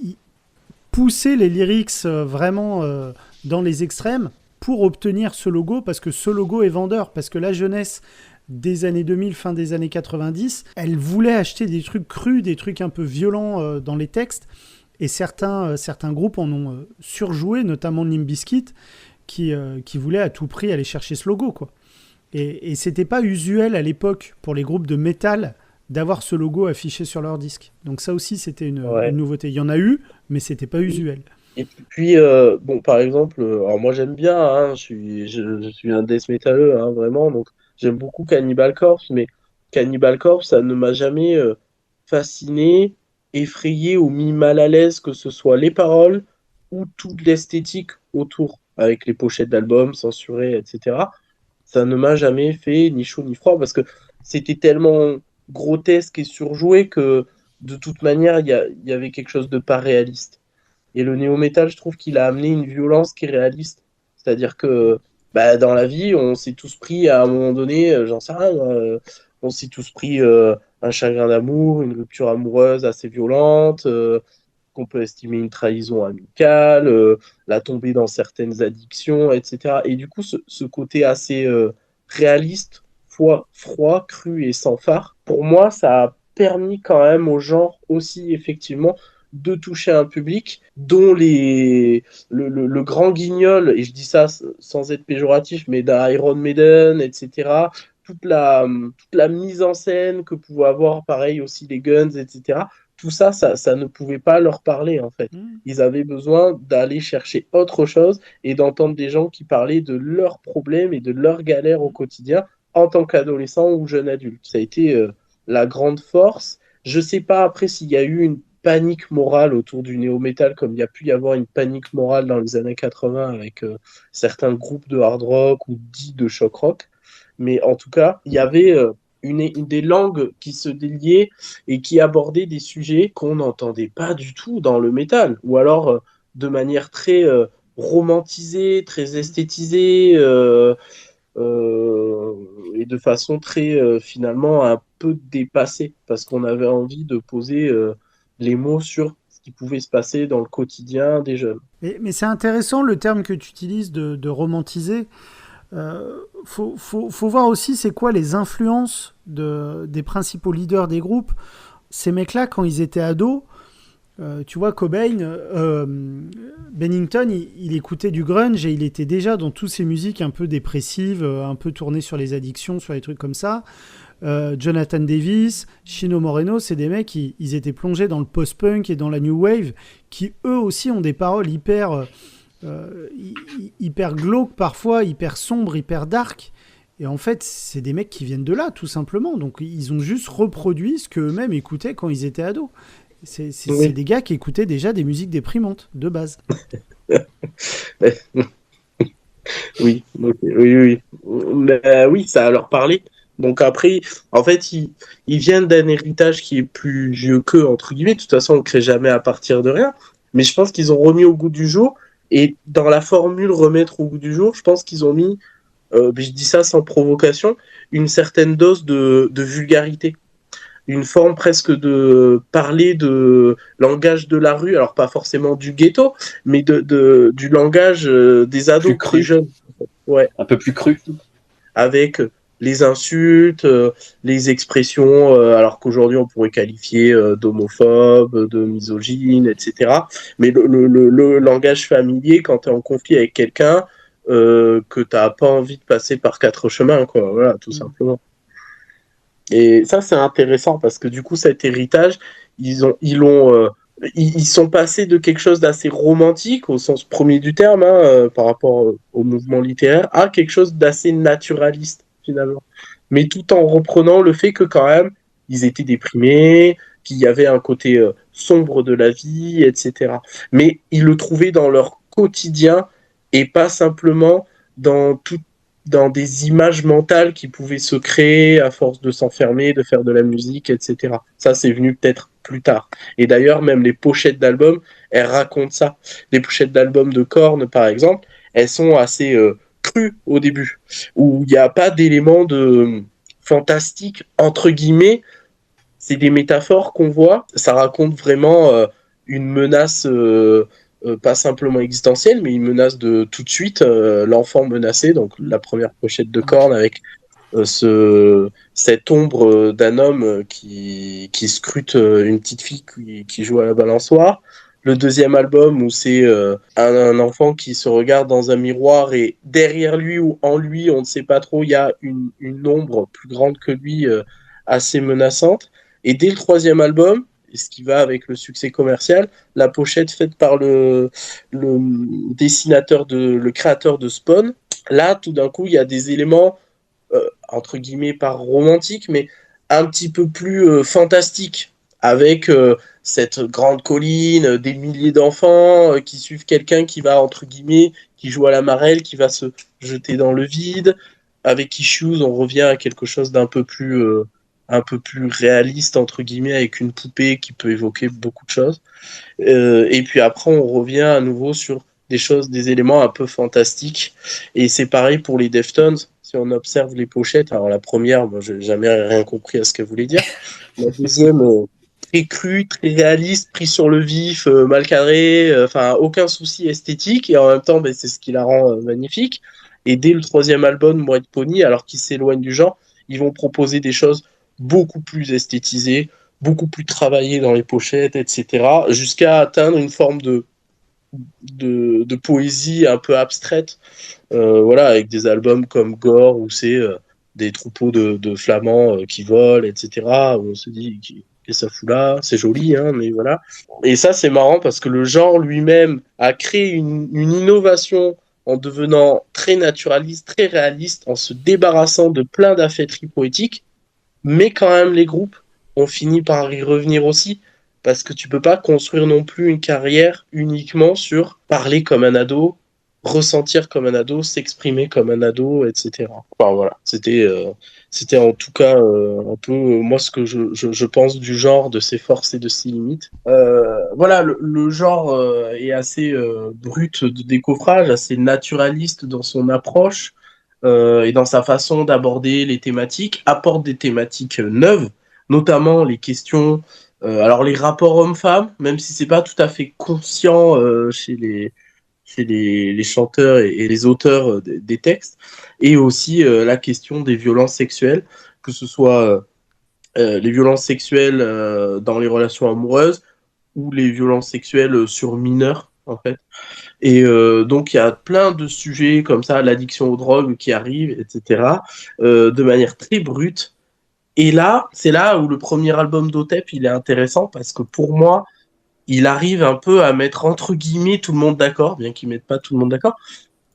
S3: pousser les lyrics vraiment dans les extrêmes pour obtenir ce logo, parce que ce logo est vendeur, parce que la jeunesse des années 2000, fin des années 90, elle voulait acheter des trucs crus, des trucs un peu violents dans les textes, et certains groupes en ont surjoué, notamment Limp Bizkit, qui voulait à tout prix aller chercher ce logo, quoi. Et c'était pas usuel à l'époque pour les groupes de métal d'avoir ce logo affiché sur leur disque. Donc ça aussi, c'était une nouveauté. Il y en a eu, mais c'était pas usuel.
S1: Et puis, bon, par exemple, alors moi j'aime bien, hein, je suis un death métalleux, hein, vraiment, donc j'aime beaucoup Cannibal Corpse, mais Cannibal Corpse, ça ne m'a jamais fasciné, effrayé ou mis mal à l'aise, que ce soit les paroles ou toute l'esthétique autour, avec les pochettes d'albums censurées, etc. Ça ne m'a jamais fait ni chaud ni froid, parce que c'était tellement grotesque et surjoué que de toute manière, il y avait quelque chose de pas réaliste. Et le néo-metal, je trouve qu'il a amené une violence qui est réaliste. C'est-à-dire que bah, dans la vie, on s'est tous pris à un moment donné, j'en sais rien, on s'est tous pris un chagrin d'amour, une rupture amoureuse assez violente, qu'on peut estimer une trahison amicale, la tombée dans certaines addictions, etc. Et du coup, ce côté assez réaliste, froid, cru et sans phare, pour moi, ça a permis quand même au genre aussi, effectivement, de toucher un public dont le grand guignol, et je dis ça sans être péjoratif, mais d'Iron Maiden, etc., toute la mise en scène que pouvaient avoir, pareil aussi les Guns, etc., tout ça, ça ne pouvait pas leur parler, en fait. Ils avaient besoin d'aller chercher autre chose et d'entendre des gens qui parlaient de leurs problèmes et de leurs galères au quotidien en tant qu'adolescent ou jeune adulte. Ça a été la grande force. Je sais pas après s'il y a eu une panique morale autour du néo-metal, comme il y a pu y avoir une panique morale dans les années 80 avec certains groupes de hard rock ou dits de shock rock. Mais en tout cas, il y avait une des langues qui se déliaient et qui abordaient des sujets qu'on n'entendait pas du tout dans le métal, ou alors de manière très romantisée, très esthétisée, et de façon très finalement un peu dépassée, parce qu'on avait envie de poser les mots sur ce qui pouvait se passer dans le quotidien des jeunes.
S3: Mais c'est intéressant le terme que tu utilises de romantiser. Faut voir aussi c'est quoi les influences des principaux leaders des groupes. Ces mecs-là, quand ils étaient ados, tu vois, Cobain, Bennington, il écoutait du grunge et il était déjà dans toutes ces musiques un peu dépressives, un peu tournées sur les addictions, sur les trucs comme ça. Jonathan Davis, Chino Moreno, c'est des mecs qui ils étaient plongés dans le post-punk et dans la new wave, qui eux aussi ont des paroles hyper glauques parfois, hyper sombres, hyper dark. Et en fait, c'est des mecs qui viennent de là, tout simplement. Donc, ils ont juste reproduit ce qu'eux-mêmes écoutaient quand ils étaient ados. C'est des gars qui écoutaient déjà des musiques déprimantes, de base.
S1: Oui. Mais, oui, ça leur parlait. Donc après, en fait, ils viennent d'un héritage qui est plus vieux qu'eux, entre guillemets. De toute façon, on ne crée jamais à partir de rien. Mais je pense qu'ils ont remis au goût du jour. Et dans la formule remettre au goût du jour, je pense qu'ils ont mis, je dis ça sans provocation, une certaine dose de vulgarité. Une forme presque de parler de langage de la rue, alors pas forcément du ghetto, mais du langage des ados, des jeunes. Ouais.
S2: Un peu plus cru.
S1: Avec les insultes, les expressions, alors qu'aujourd'hui on pourrait qualifier d'homophobe, de misogyne, etc. Mais le langage familier, quand tu es en conflit avec quelqu'un, que tu n'as pas envie de passer par quatre chemins, quoi. Voilà, tout simplement. Et ça, c'est intéressant parce que du coup, cet héritage, ils sont passés de quelque chose d'assez romantique au sens premier du terme, hein, par rapport au mouvement littéraire, à quelque chose d'assez naturaliste finalement. Mais tout en reprenant le fait que quand même, ils étaient déprimés, qu'il y avait un côté sombre de la vie, etc. Mais ils le trouvaient dans leur quotidien et pas simplement dans des images mentales qui pouvaient se créer à force de s'enfermer, de faire de la musique, etc. Ça, c'est venu peut-être plus tard. Et d'ailleurs, même les pochettes d'albums, elles racontent ça. Les pochettes d'albums de Korn, par exemple, elles sont assez crues au début, où il n'y a pas d'éléments de fantastique, entre guillemets. C'est des métaphores qu'on voit. Ça raconte vraiment une menace pas simplement existentielle, mais une menace de tout de suite, l'enfant menacé, donc la première pochette de Korn avec cette ombre d'un homme qui scrute une petite fille qui joue à la balançoire. Le deuxième album où c'est un enfant qui se regarde dans un miroir et derrière lui ou en lui, on ne sait pas trop, il y a une ombre plus grande que lui, assez menaçante. Et dès le troisième album, ce qui va avec le succès commercial, la pochette faite par le dessinateur, le créateur de Spawn, là, tout d'un coup, il y a des éléments entre guillemets pas romantique, mais un petit peu plus fantastique, avec cette grande colline, des milliers d'enfants qui suivent quelqu'un qui va, entre guillemets, qui joue à la marelle, qui va se jeter dans le vide. Avec Issues, on revient à quelque chose un peu plus réaliste, entre guillemets, avec une poupée qui peut évoquer beaucoup de choses. Et puis après, on revient à nouveau sur des choses, des éléments un peu fantastiques. Et c'est pareil pour les Deftones. Si on observe les pochettes, alors la première, moi, j'ai jamais rien compris à ce qu'elle voulait dire. La deuxième, très crue, très réaliste, pris sur le vif, mal cadré, enfin aucun souci esthétique. Et en même temps, ben, c'est ce qui la rend magnifique. Et dès le troisième album, White Pony, alors qu'ils s'éloignent du genre, ils vont proposer des choses beaucoup plus esthétisées, beaucoup plus travaillées dans les pochettes, etc., jusqu'à atteindre une forme de poésie un peu abstraite, voilà, avec des albums comme Gore, où c'est des troupeaux de flamands qui volent, etc., où on se dit, qu'est-ce que ça fout là? C'est joli, hein, mais voilà. Et ça, c'est marrant parce que le genre lui-même a créé une innovation en devenant très naturaliste, très réaliste, en se débarrassant de plein d'affecteries poétiques, mais quand même les groupes ont fini par y revenir aussi, parce que tu peux pas construire non plus une carrière uniquement sur parler comme un ado, ressentir comme un ado, s'exprimer comme un ado, etc. Enfin voilà, c'était en tout cas un peu moi ce que je pense du genre, de ses forces et de ses limites. Voilà, le genre est assez brut de décoffrage, assez naturaliste dans son approche et dans sa façon d'aborder les thématiques, apporte des thématiques neuves, notamment les questions, alors les rapports hommes-femmes, même si c'est pas tout à fait conscient chez les chanteurs et les auteurs des textes, et aussi la question des violences sexuelles, que ce soit les violences sexuelles dans les relations amoureuses ou les violences sexuelles sur mineurs, en fait. Et donc, il y a plein de sujets comme ça, l'addiction aux drogues qui arrivent, etc., de manière très brute. Et là, c'est là où le premier album d'Otep, il est intéressant parce que pour moi, il arrive un peu à mettre entre guillemets tout le monde d'accord, bien qu'il ne mette pas tout le monde d'accord.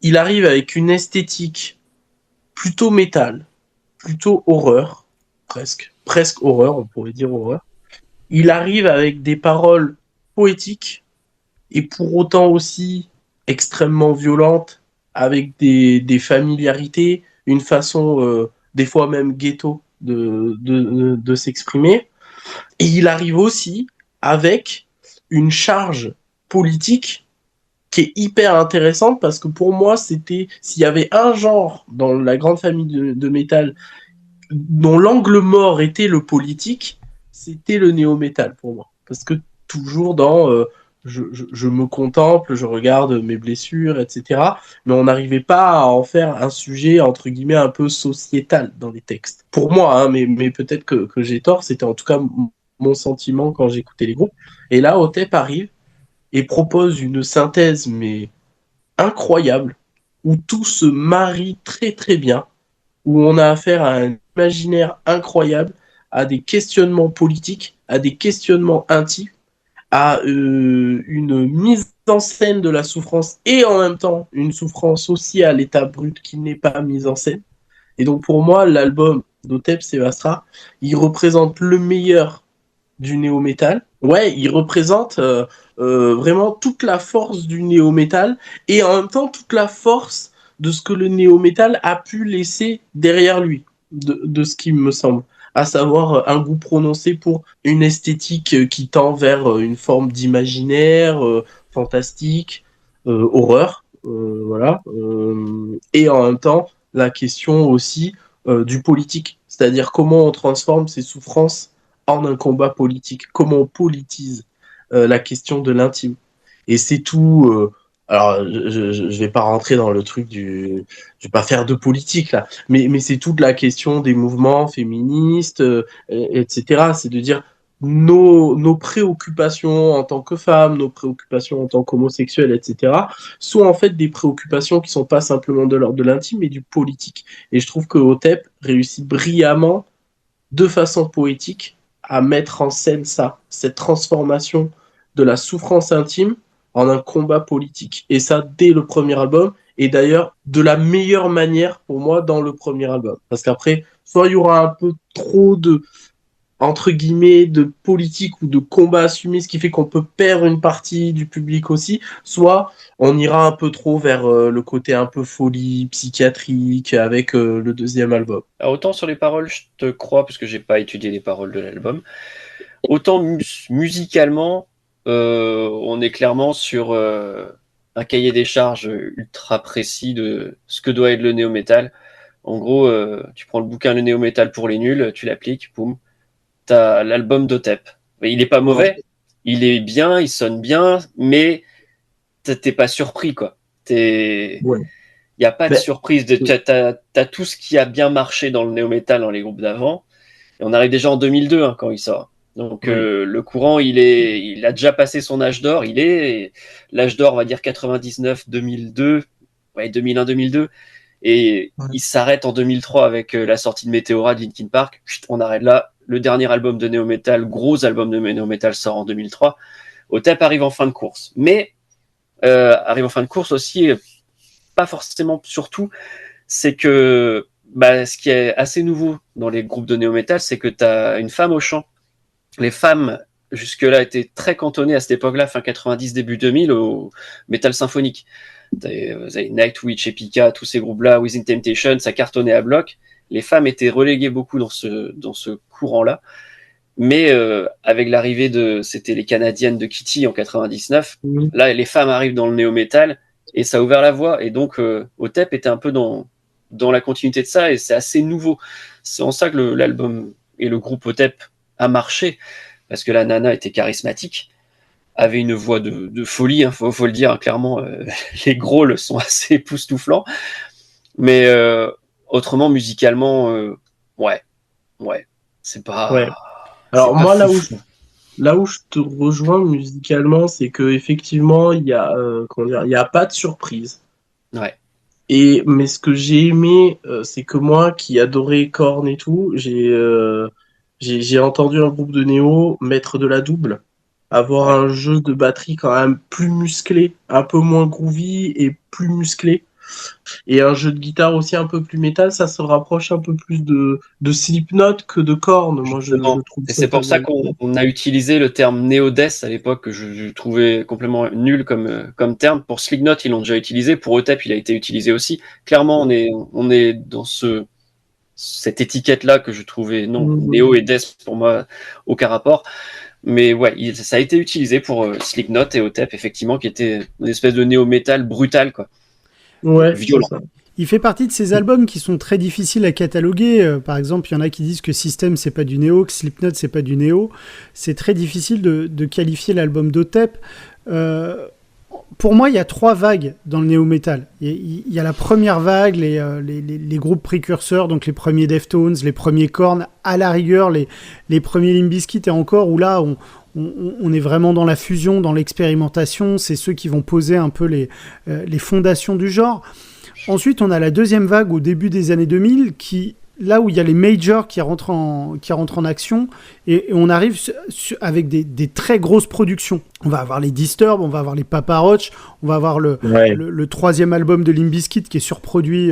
S1: Il arrive avec une esthétique plutôt métal, plutôt horreur, presque horreur, on pourrait dire horreur. Il arrive avec des paroles poétiques et pour autant aussi extrêmement violente, avec des familiarités, une façon des fois même ghetto de s'exprimer. Et il arrive aussi avec une charge politique qui est hyper intéressante parce que pour moi, c'était s'il y avait un genre dans la grande famille de métal dont l'angle mort était le politique, c'était le néo-métal pour moi. Parce que toujours dans je me contemple, je regarde mes blessures, etc. Mais on n'arrivait pas à en faire un sujet, entre guillemets, un peu sociétal dans les textes. Pour moi, hein, mais peut-être que j'ai tort, c'était en tout cas mon sentiment quand j'écoutais les groupes. Et là, Otep arrive et propose une synthèse, mais incroyable, où tout se marie très très bien, où on a affaire à un imaginaire incroyable, à des questionnements politiques, à des questionnements intimes, à une mise en scène de la souffrance et en même temps une souffrance aussi à l'état brut qui n'est pas mise en scène. Et donc pour moi, l'album d'Otep Sevastra, il représente le meilleur du néo-metal. Ouais, il représente vraiment toute la force du néo-metal et en même temps toute la force de ce que le néo-metal a pu laisser derrière lui, de ce qui me semble. À savoir un goût prononcé pour une esthétique qui tend vers une forme d'imaginaire, fantastique, horreur, voilà. Et en même temps, la question aussi du politique, c'est-à-dire comment on transforme ces souffrances en un combat politique, comment on politise la question de l'intime. et c'est tout. Alors, je vais pas rentrer dans le truc je vais pas faire de politique là, mais c'est toute la question des mouvements féministes, etc. C'est de dire nos préoccupations en tant que femmes, nos préoccupations en tant qu'homosexuels, etc. sont en fait des préoccupations qui sont pas simplement de l'ordre de l'intime, mais du politique. Et je trouve que Otep réussit brillamment, de façon poétique, à mettre en scène ça, cette transformation de la souffrance intime en un combat politique. Et ça, dès le premier album, et d'ailleurs, de la meilleure manière pour moi dans le premier album. Parce qu'après, soit il y aura un peu trop de, entre guillemets, de politique ou de combat assumé, ce qui fait qu'on peut perdre une partie du public aussi, soit on ira un peu trop vers le côté un peu folie, psychiatrique, avec le deuxième album.
S2: Alors, autant sur les paroles, je te crois, parce que j'ai pas étudié les paroles de l'album. Autant musicalement, on est clairement sur un cahier des charges ultra précis de ce que doit être le néo-metal. En gros, tu prends le bouquin Le néo-metal pour les nuls, tu l'appliques, boum, t'as l'album d'Otep. Il est pas mauvais, il est bien, il sonne bien, mais t'es pas surpris, quoi.
S1: Ouais.
S2: Il n'y a pas de surprise. T'as tout ce qui a bien marché dans le néo-metal dans les groupes d'avant. Et on arrive déjà en 2002 hein, quand il sort. Donc le courant, il a déjà passé son âge d'or. Il est l'âge d'or, on va dire 99, 2002, ouais 2001, 2002. Et il s'arrête en 2003 avec la sortie de Meteora de Linkin Park. Chut, on arrête là. Le dernier album de néo-metal, gros album de néo-metal sort en 2003. Otep arrive en fin de course. Mais arrive en fin de course aussi, pas forcément surtout, c'est que ce qui est assez nouveau dans les groupes de néo-metal, c'est que tu as une femme au chant. Les femmes, jusque-là, étaient très cantonnées à cette époque-là, fin 90, début 2000, au métal symphonique. Vous avez Nightwish, Epica, tous ces groupes-là, Within Temptation, ça cartonnait à bloc. Les femmes étaient reléguées beaucoup dans ce courant-là. Mais avec l'arrivée c'était les Canadiennes de Kitty en 99, là, les femmes arrivent dans le néo-metal, et ça a ouvert la voie. Et donc, Otep était un peu dans la continuité de ça, et c'est assez nouveau. C'est en ça que l'album et le groupe Otep a marché, parce que la nana était charismatique, avait une voix de folie, hein, faut le dire, hein, clairement, les growls sont assez époustouflants, mais autrement, musicalement, ouais, c'est pas...
S1: Ouais. Alors moi, là où je te rejoins musicalement, c'est que effectivement, il y a pas de surprise.
S2: Ouais.
S1: Mais ce que j'ai aimé, c'est que moi, qui adorais Korn et tout, j'ai entendu un groupe de néo mettre de la double, avoir un jeu de batterie quand même plus musclé, un peu moins groovy et plus musclé, et un jeu de guitare aussi un peu plus métal. Ça se rapproche un peu plus de Slipknot que de Korn. Moi, je trouve
S2: et c'est pour ça qu'on a utilisé le terme néo-death à l'époque, que je trouvais complètement nul comme terme. Pour Slipknot, ils l'ont déjà utilisé. Pour Otep, il a été utilisé aussi. Clairement, on est dans cette étiquette-là que je trouvais néo et death, pour moi, aucun rapport. Mais ouais, ça a été utilisé pour Slipknot et Otep, effectivement, qui était une espèce de néo-metal brutal, quoi.
S1: Ouais,
S2: violent.
S3: Il fait partie de ces albums qui sont très difficiles à cataloguer. Par exemple, il y en a qui disent que System, c'est pas du néo, que Slipknot, c'est pas du néo. C'est très difficile de qualifier l'album d'Otep. Pour moi, il y a 3 vagues dans le néo-metal. Il y a la première vague, les groupes précurseurs, donc les premiers Deftones, les premiers Korn, à la rigueur, les premiers Limp Bizkit, et encore, où là, on est vraiment dans la fusion, dans l'expérimentation. C'est ceux qui vont poser un peu les fondations du genre. Ensuite, on a la deuxième vague au début des années 2000, là où il y a les majors qui rentrent en action, et on arrive avec des très grosses productions. On va avoir les Disturbed, on va avoir les Papa Roach, on va avoir le 3e album de Limp Bizkit qui est surproduit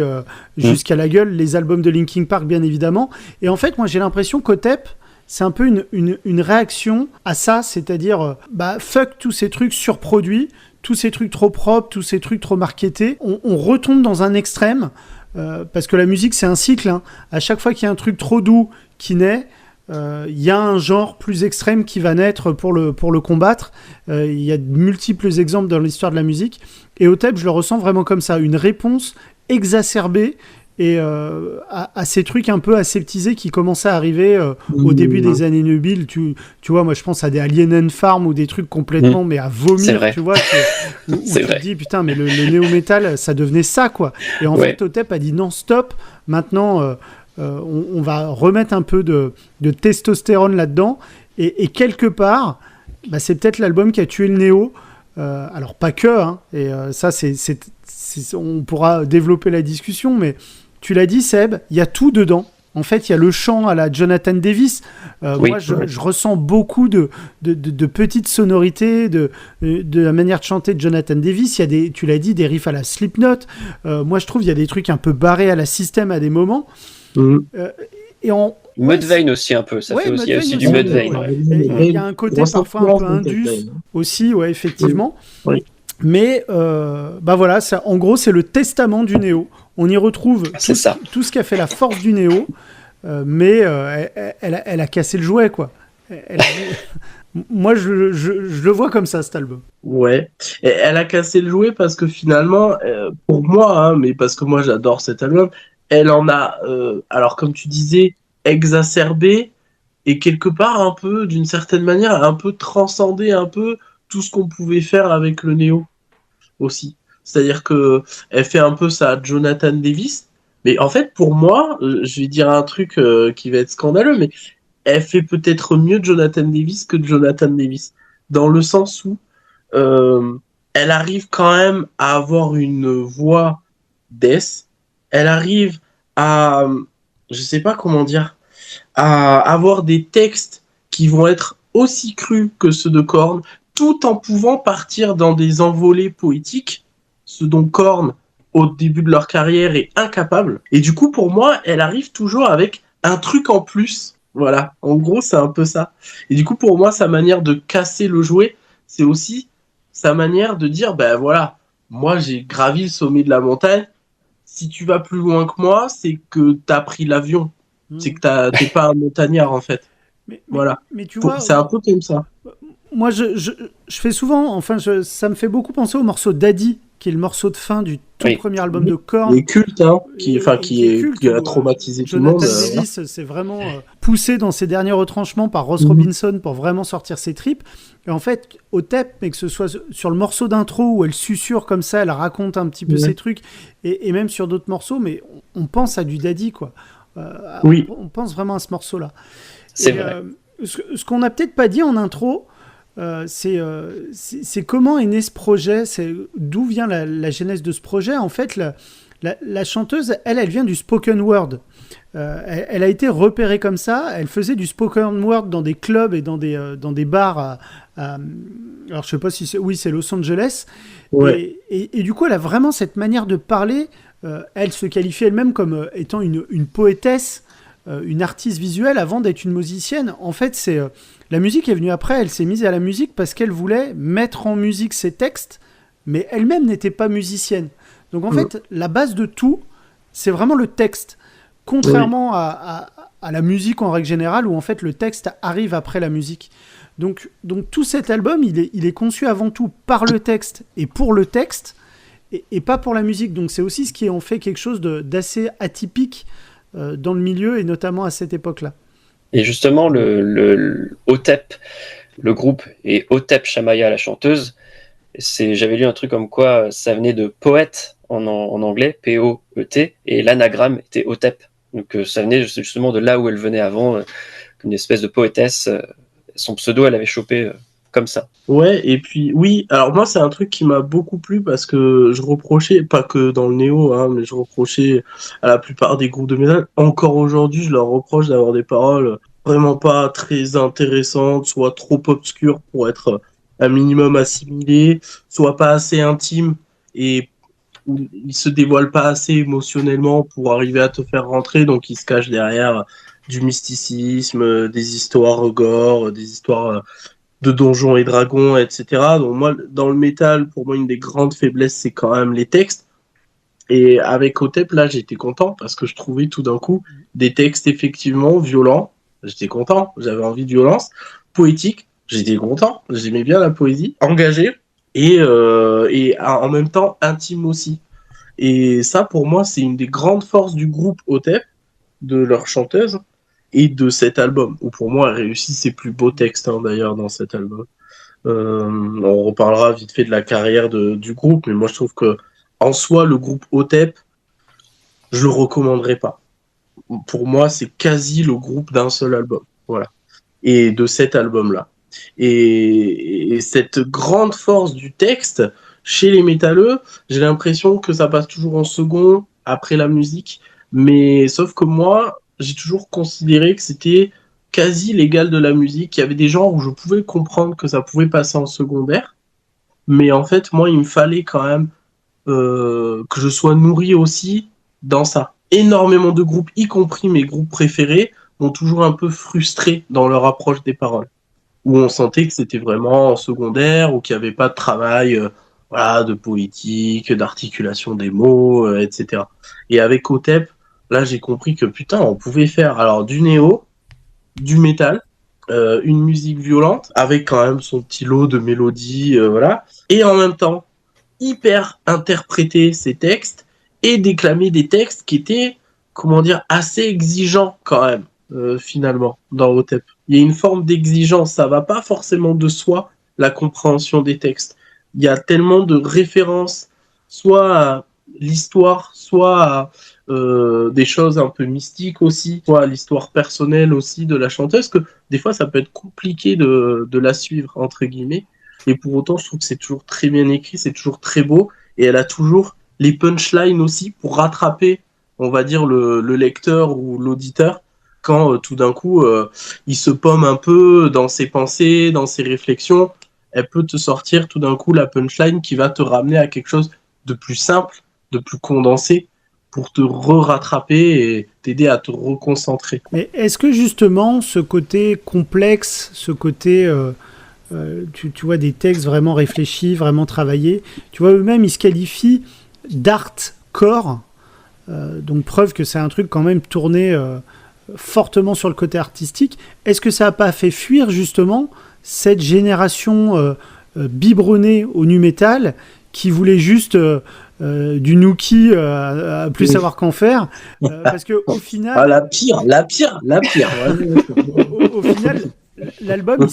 S3: jusqu'à la gueule, les albums de Linkin Park bien évidemment. Et en fait, moi j'ai l'impression qu'Otep, c'est un peu une réaction à ça, c'est-à-dire fuck tous ces trucs surproduits, tous ces trucs trop propres, tous ces trucs trop marketés. On retombe dans un extrême, parce que la musique c'est un cycle, hein. À chaque fois qu'il y a un truc trop doux qui naît, il y a un genre plus extrême qui va naître pour le combattre. Il y a de multiples exemples dans l'histoire de la musique, et Otep, je le ressens vraiment comme ça, une réponse exacerbée et à ces trucs un peu aseptisés qui commençaient à arriver au début des années nubiles. Tu vois, moi je pense à des Alien Farm ou des trucs complètement mais à vomir, tu vois, où tu te dis putain, mais le néo-metal ça devenait ça quoi. Et en fait Otep a dit non, stop, maintenant on va remettre un peu de testostérone là-dedans, et quelque part c'est peut-être l'album qui a tué le néo. Alors pas que, hein, et ça on pourra développer la discussion, mais tu l'as dit Seb, il y a tout dedans. En fait, il y a le chant à la Jonathan Davis. Moi, je ressens beaucoup de petites sonorités, de la manière de chanter de Jonathan Davis. Il y a tu l'as dit, des riffs à la Slipknot. Moi, je trouve il y a des trucs un peu barrés à la System à des moments.
S2: Mudvayne aussi un peu, il y a aussi du Mudvayne.
S3: Il y a un côté parfois un peu indus aussi, effectivement.
S1: Oui.
S3: Mais voilà, ça, en gros, c'est le testament du néo. On y retrouve tout ce qui a fait la force du néo, mais elle a cassé le jouet, quoi. Moi, je le vois comme ça, cet album.
S1: Ouais, et elle a cassé le jouet parce que finalement, pour moi, hein, mais parce que moi j'adore cet album, elle en a, alors comme tu disais, exacerbé et quelque part un peu, d'une certaine manière, un peu transcendé un peu tout ce qu'on pouvait faire avec le néo aussi. C'est-à-dire que elle fait un peu sa Jonathan Davis, mais en fait pour moi, je vais dire un truc qui va être scandaleux, mais elle fait peut-être mieux Jonathan Davis que Jonathan Davis, dans le sens où elle arrive quand même à avoir une voix death, elle arrive à, je sais pas comment dire, à avoir des textes qui vont être aussi crus que ceux de Korn, tout en pouvant partir dans des envolées poétiques, ce dont Korn, au début de leur carrière, est incapable. Et du coup, pour moi, elle arrive toujours avec un truc en plus. Voilà, en gros, c'est un peu ça. Et du coup, pour moi, sa manière de casser le jouet, c'est aussi sa manière de dire, ben voilà, moi j'ai gravi le sommet de la montagne, si tu vas plus loin que moi, c'est que t'as pris l'avion. C'est que t'es pas un montagnard, en fait. Voilà.
S3: Mais tu vois,
S1: c'est un peu comme ça.
S3: Moi, je fais souvent, ça me fait beaucoup penser au morceau Daddy, qui est le morceau de fin du tout premier album de Korn.
S1: Il est culte, hein, qui a traumatisé tout le monde.
S3: Jonathan Davis s'est vraiment poussé dans ses derniers retranchements par Ross Robinson pour vraiment sortir ses tripes. Et en fait, Otep, mais que ce soit sur le morceau d'intro où elle susurre comme ça, elle raconte un petit peu ses trucs, et même sur d'autres morceaux, mais on pense à du Daddy, quoi. On pense vraiment à ce morceau-là.
S2: C'est vrai.
S3: Ce qu'on n'a peut-être pas dit en intro, c'est comment est né ce projet, d'où vient la genèse de ce projet. En fait, la chanteuse, elle vient du spoken word. Elle a été repérée comme ça. Elle faisait du spoken word dans des clubs et dans des bars. Alors, je sais pas si c'est Los Angeles. Ouais. Et du coup, elle a vraiment cette manière de parler. Elle se qualifie elle-même comme étant une poétesse, une artiste visuelle avant d'être une musicienne. En fait, la musique est venue après. Elle s'est mise à la musique parce qu'elle voulait mettre en musique ses textes, mais elle-même n'était pas musicienne. Donc en fait, la base de tout, c'est vraiment le texte. Contrairement à la musique en règle générale, où en fait le texte arrive après la musique. Donc tout cet album, il est conçu avant tout par le texte et pour le texte, et pas pour la musique. Donc c'est aussi ce qui en fait quelque chose d'assez atypique dans le milieu, et notamment à cette époque-là.
S2: Et justement, le Otep, le groupe, et Otep Shamaya, la chanteuse, j'avais lu un truc comme quoi ça venait de poète en anglais, P-O-E-T, et l'anagramme était Otep. Donc ça venait justement de là où elle venait avant, une espèce de poétesse. Son pseudo, elle avait chopé comme ça.
S1: Ouais, et puis oui, alors moi c'est un truc qui m'a beaucoup plu parce que je reprochais, pas que dans le néo, hein, mais je reprochais à la plupart des groupes de métal, encore aujourd'hui je leur reproche d'avoir des paroles vraiment pas très intéressantes, soit trop obscures pour être un minimum assimilées, soit pas assez intimes et ils se dévoilent pas assez émotionnellement pour arriver à te faire rentrer, donc ils se cachent derrière du mysticisme, des histoires gore, des histoires de donjons et dragons, etc. Donc moi, dans le métal, pour moi, une des grandes faiblesses, c'est quand même les textes. Et avec Otep, là, j'étais content parce que je trouvais tout d'un coup des textes effectivement violents. J'étais content, j'avais envie de violence. Poétique, j'étais content, j'aimais bien la poésie. Engagé et en même temps intime aussi. Et ça, pour moi, c'est une des grandes forces du groupe OTEP, de leur chanteuse, et de cet album, où pour moi, elle réussit ses plus beaux textes, hein, d'ailleurs, dans cet album. On reparlera vite fait de la carrière du groupe, mais moi, je trouve que, en soi, le groupe OTEP, je le recommanderais pas. Pour moi, c'est quasi le groupe d'un seul album. Voilà. Et de cet album-là. Et cette grande force du texte, chez les métalleux, j'ai l'impression que ça passe toujours en second, après la musique. Mais sauf que moi, j'ai toujours considéré que c'était quasi l'égal de la musique. Il y avait des genres où je pouvais comprendre que ça pouvait passer en secondaire. Mais en fait, moi, il me fallait quand même que je sois nourri aussi dans ça. Énormément de groupes, y compris mes groupes préférés, m'ont toujours un peu frustré dans leur approche des paroles, où on sentait que c'était vraiment en secondaire, ou qu'il n'y avait pas de travail voilà, de politique, d'articulation des mots, etc. Et avec OTEP, là j'ai compris que putain, on pouvait faire alors du néo, du métal, une musique violente, avec quand même son petit lot de mélodies, voilà, et en même temps hyper interpréter ses textes et déclamer des textes qui étaient, comment dire, assez exigeants quand même, finalement, dans OTEP. Il y a une forme d'exigence, ça va pas forcément de soi, la compréhension des textes. Il y a tellement de références, soit à l'histoire, soit à des choses un peu mystiques aussi, soit à l'histoire personnelle aussi de la chanteuse, que des fois ça peut être compliqué de la suivre, entre guillemets. Et pour autant, je trouve que c'est toujours très bien écrit, c'est toujours très beau, et elle a toujours les punchlines aussi pour rattraper, on va dire, le lecteur ou l'auditeur, quand tout d'un coup, il se pomme un peu dans ses pensées, dans ses réflexions, elle peut te sortir tout d'un coup la punchline qui va te ramener à quelque chose de plus simple, de plus condensé, pour te re-rattraper et t'aider à te reconcentrer.
S3: Mais est-ce que justement ce côté complexe, ce côté, tu vois, des textes vraiment réfléchis, vraiment travaillés, tu vois, eux-mêmes ils se qualifient d'artcore, donc preuve que c'est un truc quand même tourné fortement sur le côté artistique. Est-ce que ça n'a pas fait fuir justement cette génération biberonnée au nu metal qui voulait juste du nookie à plus savoir qu'en faire, parce que au final,
S1: ah, la pire.
S3: au final, l'album,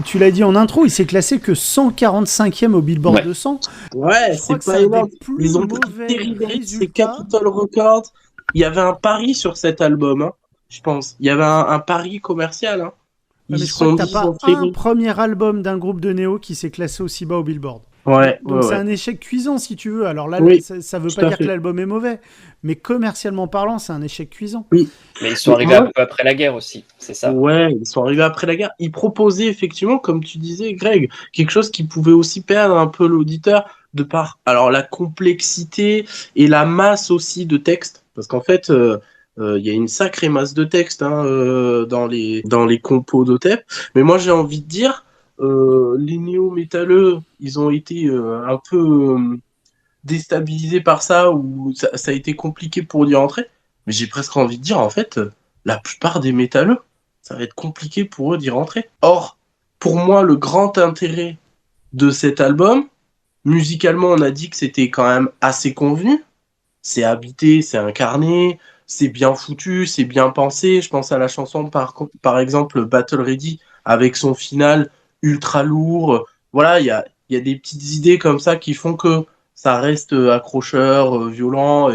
S3: tu l'as dit en intro, il s'est classé que 145e au Billboard 200.
S1: Ouais,
S3: Je crois
S1: c'est
S3: que
S1: pas
S3: c'est un
S1: énorme.
S3: des plus
S1: Ils ont pris
S3: mauvais
S1: Terrible, c'est
S3: résultats.
S1: Capitol Records. Il y avait un pari sur cet album, hein, je pense. Il y avait un pari commercial. Hein.
S3: Ouais,
S1: Ils
S3: mais
S1: se
S3: je crois
S1: sont
S3: que t'as
S1: dit, ils
S3: pas
S1: ont fait...
S3: un premier album d'un groupe de néo qui s'est classé aussi bas au Billboard.
S1: Ouais,
S3: Donc c'est
S1: ouais.
S3: un échec cuisant si tu veux. Alors là,
S1: Oui,
S3: ça veut
S1: tout
S3: pas
S1: à
S3: dire que
S1: fait.
S3: l'album est mauvais, mais commercialement parlant, c'est un échec cuisant.
S1: Oui.
S2: Mais ils sont
S1: Mais
S2: arrivés un
S1: moi,
S2: peu après la guerre aussi, c'est ça.
S1: ouais, ils sont arrivés après la guerre. Ils proposaient effectivement, comme tu disais, Greg, quelque chose qui pouvait aussi perdre un peu l'auditeur de par alors la complexité et la masse aussi de texte. Parce qu'en fait, il y a une sacrée masse de texte hein, dans les compos d'Otep. Mais moi, j'ai envie de dire, les néo-métalleux, ils ont été un peu déstabilisés par ça, ou ça a été compliqué pour y rentrer. Mais j'ai presque envie de dire, en fait, la plupart des métalleux, ça va être compliqué pour eux d'y rentrer. Or, pour moi, le grand intérêt de cet album, musicalement, on a dit que c'était quand même assez convenu. C'est habité, c'est incarné, c'est bien foutu, c'est bien pensé. Je pense à la chanson, par exemple, Battle Ready, avec son final ultra lourd. Voilà, il y a des petites idées comme ça qui font que ça reste accrocheur, violent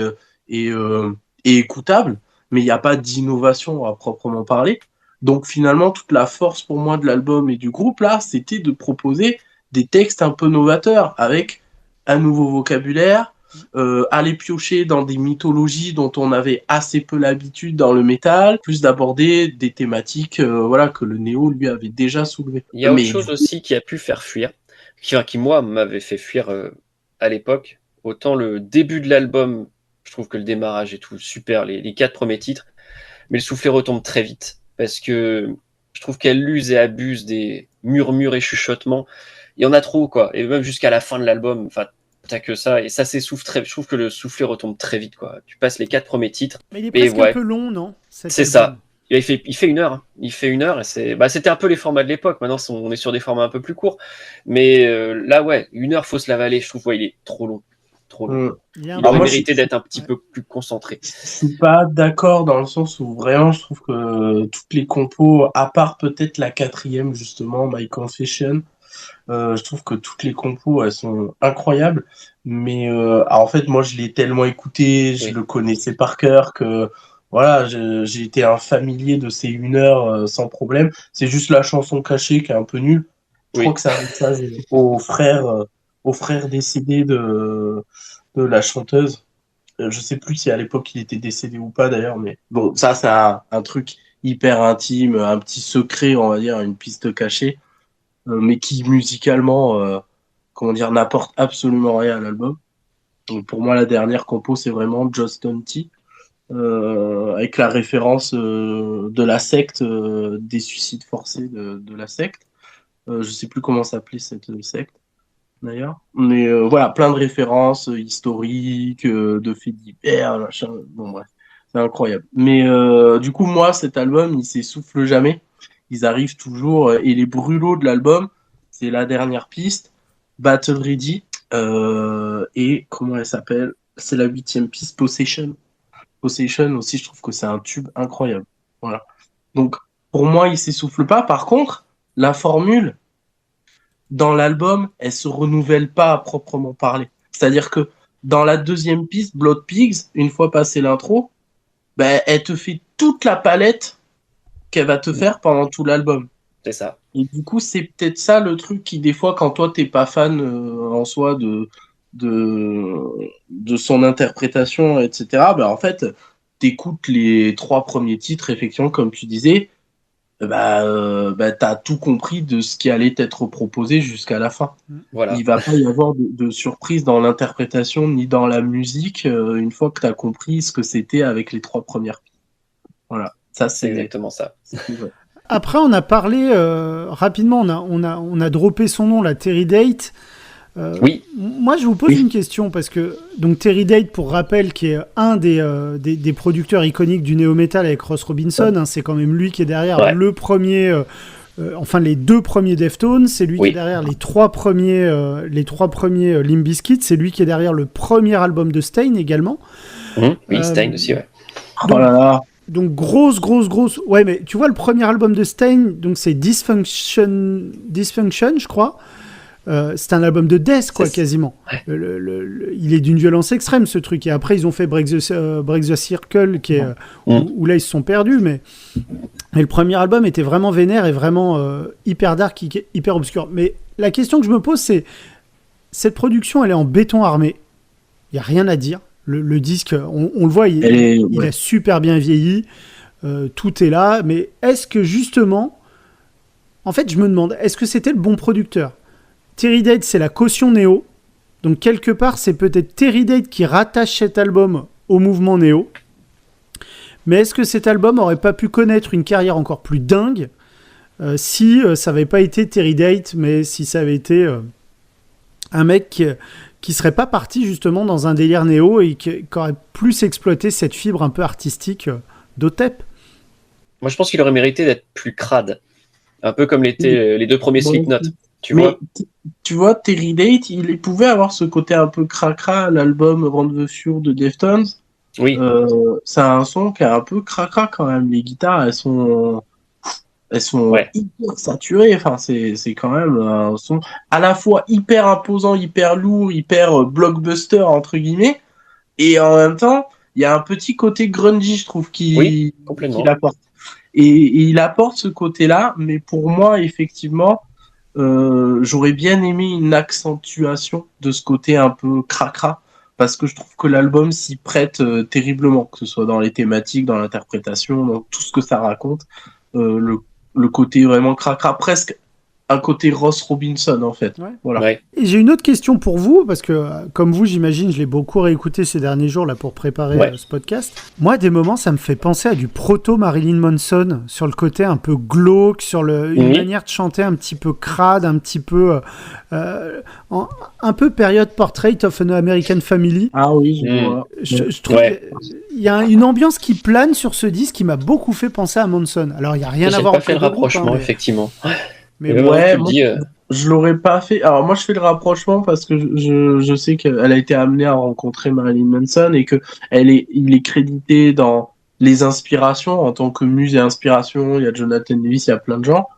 S1: et, euh, et écoutable, mais il n'y a pas d'innovation à proprement parler. Donc finalement, toute la force pour moi de l'album et du groupe, là, c'était de proposer des textes un peu novateurs, avec un nouveau vocabulaire, aller piocher dans des mythologies dont on avait assez peu l'habitude dans le métal, plus d'aborder des thématiques voilà, que le néo, lui, avait déjà soulevées.
S2: Il y a autre
S1: Mais
S2: chose aussi qui a pu faire fuir, qui moi m'avait fait fuir à l'époque. Autant le début de l'album, je trouve que le démarrage est tout super, les 4 premiers titres, mais le soufflet retombe très vite parce que je trouve qu'elle use et abuse des murmures et chuchotements. Il y en a trop, quoi. Et même jusqu'à la fin de l'album, enfin, t'as que ça. Et ça s'essouffle très. Je trouve que le soufflet retombe très vite, quoi. Tu passes les 4 premiers titres.
S3: Mais il est
S2: Et
S3: presque un
S2: ouais,
S3: peu long, non, cet
S2: c'est
S3: album?
S2: ça. Il fait 1 heure. Hein. Il fait 1 heure et c'était un peu les formats de l'époque. Maintenant, on est sur des formats un peu plus courts. Mais là, ouais, 1 heure, faut se l'avaler. Je trouve, ouais, il est trop long. trop long.
S3: Il y a un
S2: Il aurait
S1: moi,
S2: mérité d'être un petit peu plus concentré.
S1: Je suis pas d'accord dans le sens où vraiment je trouve que toutes les compos, à part peut-être la quatrième justement, My Confession, je trouve que toutes les compos elles sont incroyables. Mais en fait moi je l'ai tellement écouté, je
S2: Oui.
S1: le connaissais par cœur que voilà, j'ai été un familier de ces 1 heure sans problème. C'est juste la chanson cachée qui est un peu nulle. Je
S2: Oui.
S1: crois que c'est un message aux frères décédés de la chanteuse. Je sais plus si à l'époque il était décédé ou pas d'ailleurs, mais bon, ça c'est un truc hyper intime, un petit secret, on va dire, une piste cachée, mais qui musicalement, comment dire, n'apporte absolument rien à l'album. Donc pour moi, la dernière compo, c'est vraiment Just Don't Tea, avec la référence de la secte, des suicides forcés de la secte. Je sais plus comment s'appelait cette secte d'ailleurs. Mais voilà, plein de références historiques, de faits divers, machin. Bon, bref, c'est incroyable. Mais du coup, moi, cet album, il s'essouffle jamais. Ils arrivent toujours. Et les brûlots de l'album, c'est la dernière piste, Battle Ready. Et comment elle s'appelle? C'est la 8e piste, Possession. Possession aussi, je trouve que c'est un tube incroyable. Voilà. Donc, pour moi, il s'essouffle pas. Par contre, la formule, dans l'album, elle se renouvelle pas à proprement parler. C'est-à-dire que dans la deuxième piste, Blood Pigs, une fois passé l'intro, ben, elle te fait toute la palette qu'elle va te faire pendant tout l'album.
S2: C'est ça.
S1: Et du coup, c'est peut-être ça le truc qui, des fois, quand toi, t'es pas fan en soi de son interprétation, etc., ben, en fait, t'écoutes les 3 premiers titres, effectivement, comme tu disais, t'as tout compris de ce qui allait être proposé jusqu'à la fin.
S2: Voilà.
S1: Il va pas y avoir de surprise dans l'interprétation ni dans la musique une fois que tu as compris ce que c'était avec les 3 premières pistes. Voilà, ça
S2: C'est
S1: c'est
S2: exactement ça.
S3: peu. Après, on a parlé rapidement, on a droppé son nom, la Terry Date.
S2: Oui.
S3: Moi, je vous pose une question parce que donc Terry Date, pour rappel, qui est un des producteurs iconiques du néo-metal avec Ross Robinson, hein, c'est quand même lui qui est derrière le premier, enfin les 2 premiers Deftones, c'est lui qui est derrière les 3 premiers Limp Bizkit, c'est lui qui est derrière le premier album de Stein également.
S2: Oui, Stein aussi, ouais.
S3: Donc, oh là là. Donc grosse. Ouais, mais tu vois le premier album de Stein, donc c'est Dysfunction, je crois. C'est un album de death, quoi, quasiment. Ouais. Il est d'une violence extrême, ce truc. Et après, ils ont fait Break the Circle, qui est, où là, ils se sont perdus. Mais le premier album était vraiment vénère et vraiment hyper dark, hyper obscur. Mais la question que je me pose, c'est cette production, elle est en béton armé. Il n'y a rien à dire. Le disque, on le voit, il a super bien vieilli. Tout est là. Mais est-ce que, justement... En fait, je me demande, est-ce que c'était le bon producteur ? Terry Date, c'est la caution néo. Donc, quelque part, c'est peut-être Terry Date qui rattache cet album au mouvement néo. Mais est-ce que cet album n'aurait pas pu connaître une carrière encore plus dingue si ça n'avait pas été Terry Date, mais si ça avait été un mec qui ne serait pas parti justement dans un délire néo et qui aurait plus exploité cette fibre un peu artistique d'Otep?
S2: Moi, je pense qu'il aurait mérité d'être plus crade. Un peu comme l'étaient les 2 premiers Slipknot.
S1: Tu vois, Terry Date, il pouvait avoir ce côté un peu cracra à l'album Run the Fure de Deftones.
S2: Oui.
S1: C'est un son qui est un peu cracra quand même. Les guitares, elles sont hyper saturées. Enfin, c'est quand même un son à la fois hyper imposant, hyper lourd, hyper blockbuster entre guillemets, et en même temps, il y a un petit côté grungy, je trouve, qu'il apporte. Et il apporte ce côté-là, mais pour moi, effectivement, j'aurais bien aimé une accentuation de ce côté un peu cracra, parce que je trouve que l'album s'y prête terriblement, que ce soit dans les thématiques, dans l'interprétation, dans tout ce que ça raconte. Le côté vraiment cracra, presque un côté Ross Robinson en fait.
S3: Ouais.
S1: Voilà.
S3: Ouais. Et j'ai une autre question pour vous, parce que comme vous, j'imagine, je l'ai beaucoup réécouté ces derniers jours là pour préparer ce podcast. Moi, à des moments, ça me fait penser à du proto Marilyn Manson, sur le côté un peu glauque, sur une manière de chanter un petit peu crade, un petit peu un peu période Portrait of an American Family.
S1: Ah oui,
S3: je trouve il y a une ambiance qui plane sur ce disque qui m'a beaucoup fait penser à Manson. Alors, il n'y a rien à voir
S2: avec le rapprochement, effectivement.
S3: Mais
S1: je l'aurais pas fait. Alors moi, je fais le rapprochement parce que je sais qu'elle a été amenée à rencontrer Marilyn Manson et que il est crédité dans les inspirations en tant que muse et inspiration. Il y a Jonathan Davis, il y a plein de gens,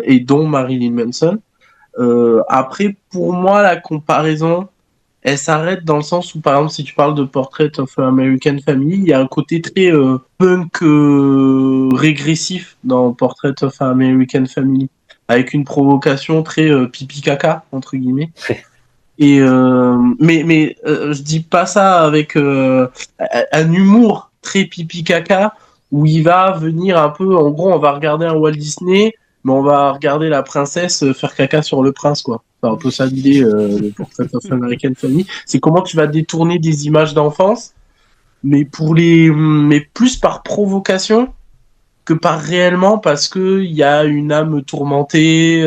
S1: et dont Marilyn Manson. Après, pour moi, la comparaison, elle s'arrête dans le sens où, par exemple, si tu parles de Portrait of an American Family, il y a un côté très punk régressif dans Portrait of an American Family, avec une provocation très pipi caca entre guillemets. Et je dis pas ça avec un humour très pipi caca où il va venir un peu, en gros, on va regarder un Walt Disney, mais on va regarder la princesse faire caca sur le prince, quoi. C'est un peu ça l'idée de Portrait of American Family. C'est comment tu vas détourner des images d'enfance, mais plus par provocation que par réellement parce que il y a une âme tourmentée,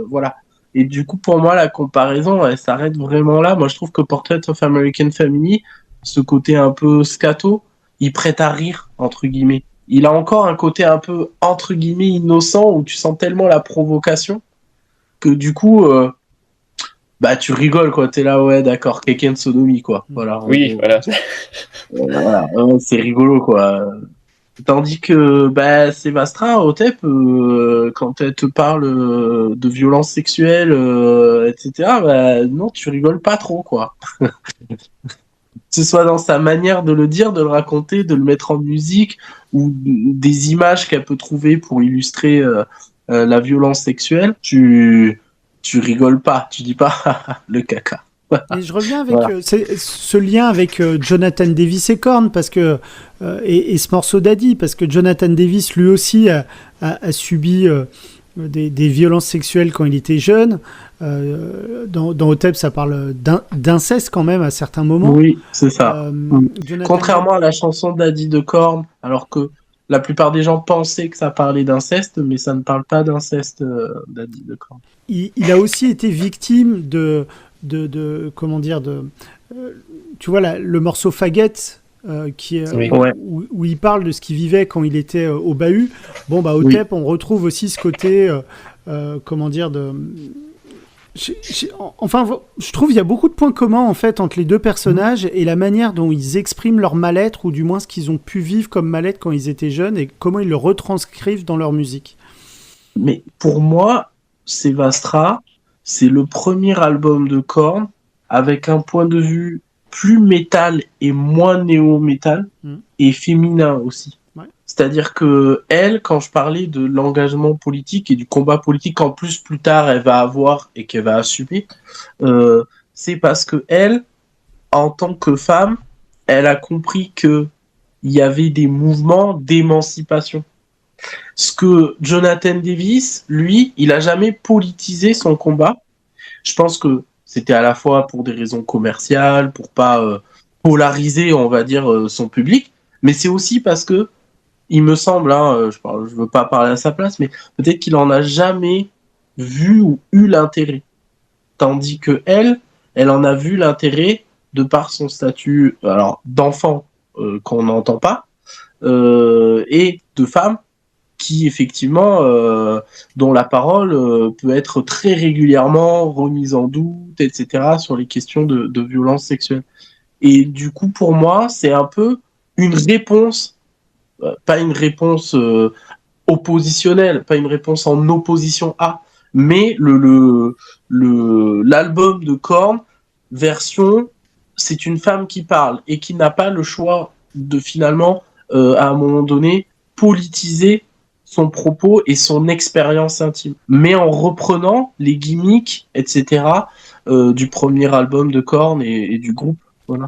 S1: voilà. Et du coup, pour moi, la comparaison, elle s'arrête vraiment là. Moi, je trouve que Portrait of American Family, ce côté un peu scato, il prête à rire, entre guillemets. Il a encore un côté un peu, entre guillemets, innocent, où tu sens tellement la provocation, que du coup, bah, tu rigoles, quoi. T'es là, ouais, d'accord, Keken Sodomie, quoi. Voilà.
S2: Oui, voilà.
S1: Voilà, c'est rigolo, quoi. Tandis que bah, Sévastra, Otep, quand elle te parle de violences sexuelles, etc., bah, non, tu rigoles pas trop, quoi. Que ce soit dans sa manière de le dire, de le raconter, de le mettre en musique, ou des images qu'elle peut trouver pour illustrer la violence sexuelle, tu rigoles pas, tu dis pas le caca.
S3: Et je reviens avec
S1: Voilà.
S3: ce lien avec Jonathan Davis et Korn parce que et ce morceau d'Adi parce que Jonathan Davis lui aussi a subi des violences sexuelles quand il était jeune. Dans Otep, ça parle d'inceste quand même à certains moments.
S1: Oui, c'est ça.
S3: Jonathan
S1: Contrairement à la chanson d'Adi de Korn, alors que la plupart des gens pensaient que ça parlait d'inceste, mais ça ne parle pas d'inceste d'Adi de Korn.
S3: il a aussi été victime comment dire tu vois le morceau Faguette qui
S2: Oui.
S1: Ouais.
S3: où il parle de ce qu'il vivait quand il était au bahut. Bon bah au
S1: Oui.
S3: TEP on retrouve aussi ce côté comment dire enfin je trouve il y a beaucoup de points communs en fait entre les deux personnages et la manière dont ils expriment leur mal-être ou du moins ce qu'ils ont pu vivre comme mal-être quand ils étaient jeunes et comment ils le retranscrivent dans leur musique.
S1: Mais pour moi, Sévastra, c'est le premier album de Korn avec un point de vue plus métal et moins néo-métal et féminin aussi.
S3: Ouais.
S1: C'est-à-dire que elle, quand je parlais de l'engagement politique et du combat politique qu'en plus tard elle va avoir et qu'elle va assumer, c'est parce que elle, en tant que femme, elle a compris que il y avait des mouvements d'émancipation. Ce que Jonathan Davis, lui, il a jamais politisé son combat. Je pense que c'était à la fois pour des raisons commerciales, pour pas polariser, on va dire, son public, mais c'est aussi parce que, il me semble, hein, je veux pas parler à sa place, mais peut-être qu'il en a jamais vu ou eu l'intérêt. Tandis que elle en a vu l'intérêt de par son statut, alors d'enfant qu'on n'entend pas, et de femme qui effectivement dont la parole peut être très régulièrement remise en doute, etc. sur les questions de violence sexuelle. Et du coup, pour moi, c'est un peu une réponse, pas une réponse oppositionnelle, pas une réponse en opposition à, mais l'album de Korn, version, c'est une femme qui parle et qui n'a pas le choix de finalement, à un moment donné, politiser son propos et son expérience intime, mais en reprenant les gimmicks, etc., du premier album de Korn et du groupe. Voilà.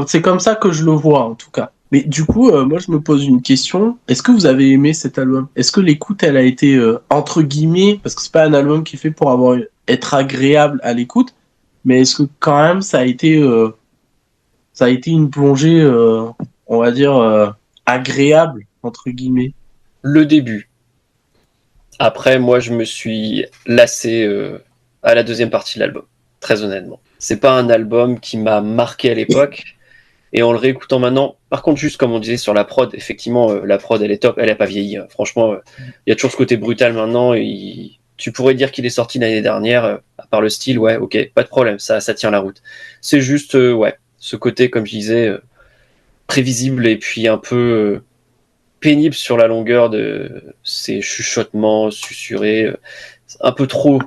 S1: C'est comme ça que je le vois, en tout cas. Mais du coup, moi, je me pose une question. Est-ce que vous avez aimé cet album? Est-ce que l'écoute, elle a été, entre guillemets, parce que c'est pas un album qui est fait pour être agréable à l'écoute, mais est-ce que quand même, ça a été une plongée, on va dire, agréable, entre guillemets?
S2: Le début. Après, moi, je me suis lassé à la deuxième partie de l'album, très honnêtement. C'est pas un album qui m'a marqué à l'époque, et en le réécoutant maintenant, par contre, juste comme on disait sur la prod, effectivement, la prod, elle est top, elle a pas vieilli. Franchement, il y a toujours ce côté brutal maintenant, et tu pourrais dire qu'il est sorti l'année dernière, à part le style, ouais, ok, pas de problème, ça tient la route. C'est juste, ouais, ce côté, comme je disais, prévisible et puis un peu pénible sur la longueur de ces chuchotements susurrés, un peu trop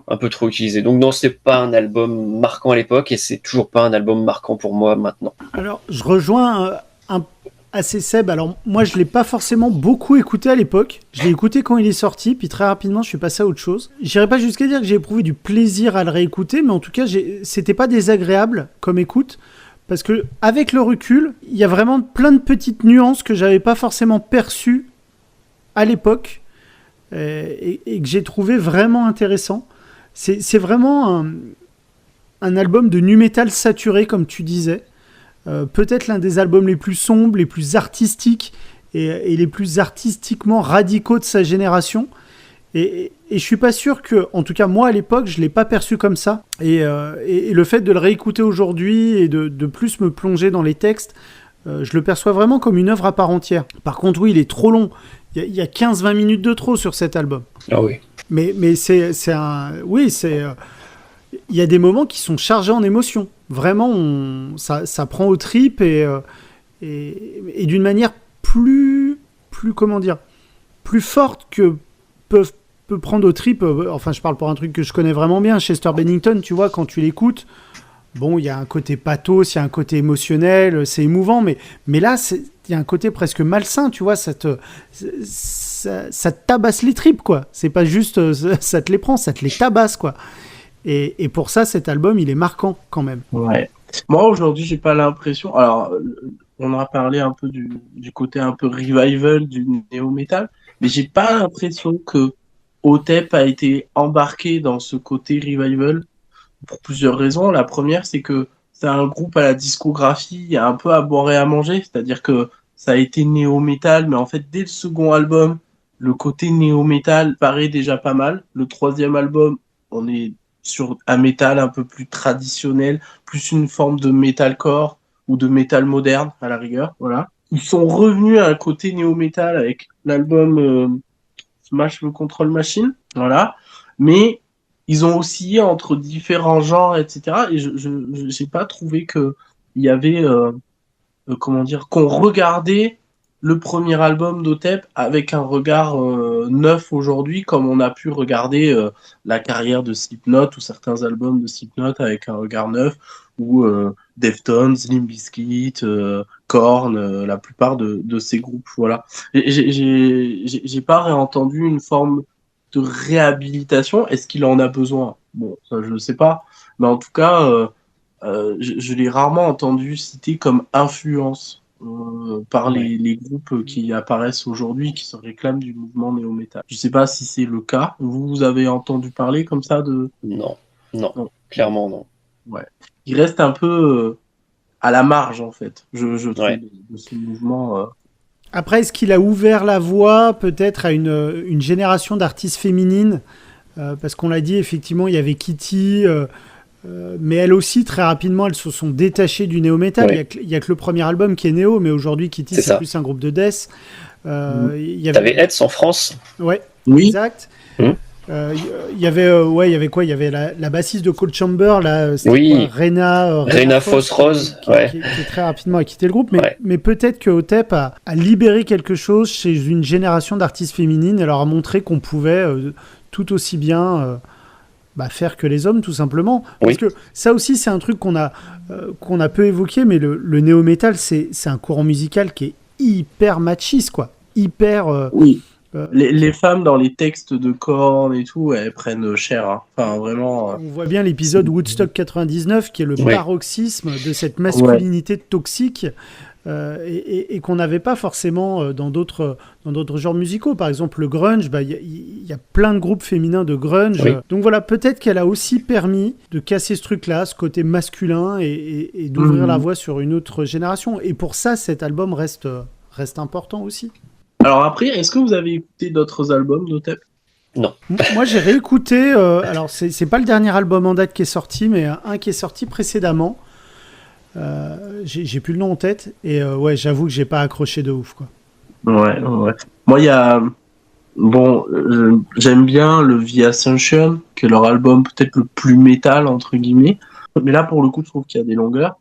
S2: utilisé. Donc non, c'est pas un album marquant à l'époque et c'est toujours pas un album marquant pour moi maintenant.
S3: Alors, je rejoins assez Seb. Alors, moi, je l'ai pas forcément beaucoup écouté à l'époque. Je l'ai écouté quand il est sorti, puis très rapidement, je suis passé à autre chose. J'irai pas jusqu'à dire que j'ai éprouvé du plaisir à le réécouter, mais en tout cas, c'était pas désagréable comme écoute. Parce que avec le recul, il y a vraiment plein de petites nuances que j'avais pas forcément perçues à l'époque et que j'ai trouvé vraiment intéressant. C'est vraiment un album de nu metal saturé, comme tu disais. Peut-être l'un des albums les plus sombres, les plus artistiques et les plus artistiquement radicaux de sa génération. Et je suis pas sûr que, en tout cas moi à l'époque, je l'ai pas perçu comme ça. Et le fait de le réécouter aujourd'hui et de plus me plonger dans les textes, je le perçois vraiment comme une œuvre à part entière. Par contre, oui, il est trop long. Il y a 15-20 minutes de trop sur cet album.
S2: Ah oui.
S3: Mais c'est un... Oui, c'est... Il y a des moments qui sont chargés en émotions. Vraiment, ça prend aux tripes et d'une manière plus comment dire, plus forte que peut prendre aux tripes. Enfin, je parle pour un truc que je connais vraiment bien, Chester Bennington, tu vois, quand tu l'écoutes, bon, il y a un côté pathos, il y a un côté émotionnel, c'est émouvant, mais là, il y a un côté presque malsain, tu vois, ça te tabasse les tripes, quoi. C'est pas juste, ça te les prend, ça te les tabasse, quoi. Et pour ça, cet album, il est marquant, quand même.
S1: Ouais. Moi, aujourd'hui, j'ai pas l'impression... Alors, on a parlé un peu du côté un peu revival du néo-metal, mais j'ai pas l'impression que Otep a été embarqué dans ce côté revival pour plusieurs raisons. La première, c'est que c'est un groupe à la discographie un peu à boire et à manger, c'est-à-dire que ça a été néo-metal, mais en fait, dès le second album, le côté néo-metal paraît déjà pas mal. Le troisième album, on est sur un métal un peu plus traditionnel, plus une forme de metalcore ou de métal moderne à la rigueur, voilà. Ils sont revenus à un côté néo-metal avec l'album Smash the Control Machine, voilà. Mais ils ont oscillé entre différents genres, etc. Et je j'ai pas trouvé que il y avait comment dire, qu'on regardait le premier album d'Otep avec un regard neuf aujourd'hui, comme on a pu regarder la carrière de Slipknot ou certains albums de Slipknot avec un regard neuf, ou Deftones, Limp Bizkit, Korn, la plupart de ces groupes, voilà. J'ai pas réentendu une forme de réhabilitation. Est-ce qu'il en a besoin? Bon, ça je ne sais pas, mais en tout cas, je l'ai rarement entendu cité comme influence par les groupes qui apparaissent aujourd'hui, qui se réclament du mouvement néo-metal. Je sais pas si c'est le cas. Vous avez entendu parler comme ça de...
S2: Non, clairement non.
S1: Ouais. Il reste un peu à la marge, en fait, je trouve, de ce mouvement.
S3: Après, est-ce qu'il a ouvert la voie peut-être à une génération d'artistes féminines parce qu'on l'a dit, effectivement, il y avait Kitty... mais elles aussi, très rapidement, elles se sont détachées du néo-metal.
S2: Ouais.
S3: Il y a que le premier album qui est néo, mais aujourd'hui, Kitty, c'est plus un groupe de death.
S2: T'avais Eds en France.
S3: Ouais,
S1: oui.
S3: Exact. Il y avait quoi? Il y avait la bassiste de Cold Chamber, là,
S2: oui.
S3: Rena
S2: Foss-Rose,
S3: qui très rapidement a quitté le groupe. Mais peut-être que Otep a libéré quelque chose chez une génération d'artistes féminines et leur a montré qu'on pouvait tout aussi bien... faire que les hommes, tout simplement. Parce que ça aussi, c'est un truc qu'on a peu évoqué, mais le néo-metal, c'est un courant musical qui est hyper machiste, quoi. Hyper...
S1: oui. Les femmes, dans les textes de Korn et tout, elles prennent cher. Hein. Enfin, vraiment...
S3: On voit bien l'épisode Woodstock 99, qui est le paroxysme de cette masculinité toxique et qu'on n'avait pas forcément dans d'autres genres musicaux. Par exemple, le grunge, y a plein de groupes féminins de grunge. Oui. Donc voilà, peut-être qu'elle a aussi permis de casser ce truc-là, ce côté masculin, et d'ouvrir la voie sur une autre génération. Et pour ça, cet album reste important aussi.
S1: Alors après, est-ce que vous avez écouté d'autres albums d'Otep ?
S2: Non.
S3: Moi, j'ai réécouté... alors, c'est pas le dernier album en date qui est sorti, mais un qui est sorti précédemment. J'ai plus le nom en tête et j'avoue que j'ai pas accroché de ouf, quoi.
S1: Ouais. Moi, il y a Bon, j'aime bien le The Ascension, qui est leur album peut-être le plus métal, entre guillemets. Mais là, pour le coup, je trouve qu'il y a des longueurs.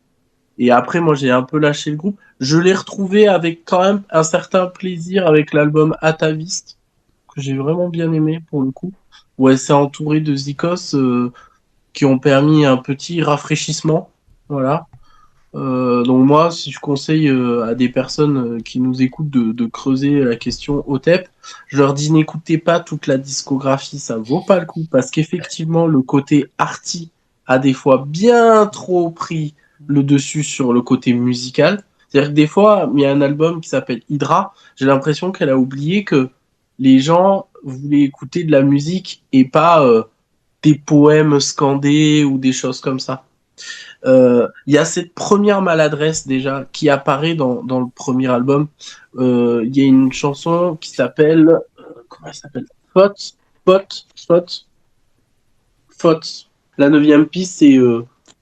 S1: Et après, moi, j'ai un peu lâché le groupe. Je l'ai retrouvé avec quand même un certain plaisir avec l'album Atavist, que j'ai vraiment bien aimé pour le coup. Ouais, c'est entouré de Zikos qui ont permis un petit rafraîchissement. Voilà. Donc moi, si je conseille à des personnes qui nous écoutent de creuser la question OTEP, je leur dis n'écoutez pas toute la discographie, ça vaut pas le coup, parce qu'effectivement, le côté arty a des fois bien trop pris le dessus sur le côté musical. C'est-à-dire que des fois, il y a un album qui s'appelle Hydra, j'ai l'impression qu'elle a oublié que les gens voulaient écouter de la musique et pas des poèmes scandés ou des choses comme ça. Il y a cette première maladresse déjà qui apparaît dans le premier album. Il y a une chanson qui s'appelle comment elle s'appelle? Faute, faute, faute, faute. La neuvième piste, c'est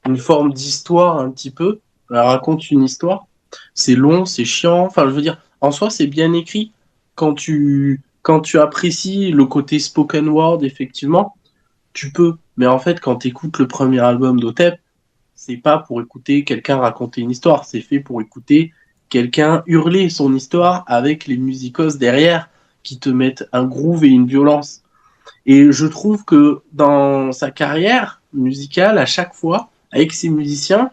S1: une forme d'histoire un petit peu. Elle raconte une histoire. C'est long, c'est chiant. Enfin, je veux dire, en soi, c'est bien écrit quand tu apprécies le côté spoken word, effectivement, tu peux. Mais en fait, quand tu écoutes le premier album d'Otep, c'est pas pour écouter quelqu'un raconter une histoire, c'est fait pour écouter quelqu'un hurler son histoire avec les musicos derrière qui te mettent un groove et une violence. Et je trouve que dans sa carrière musicale, à chaque fois, avec ses musiciens,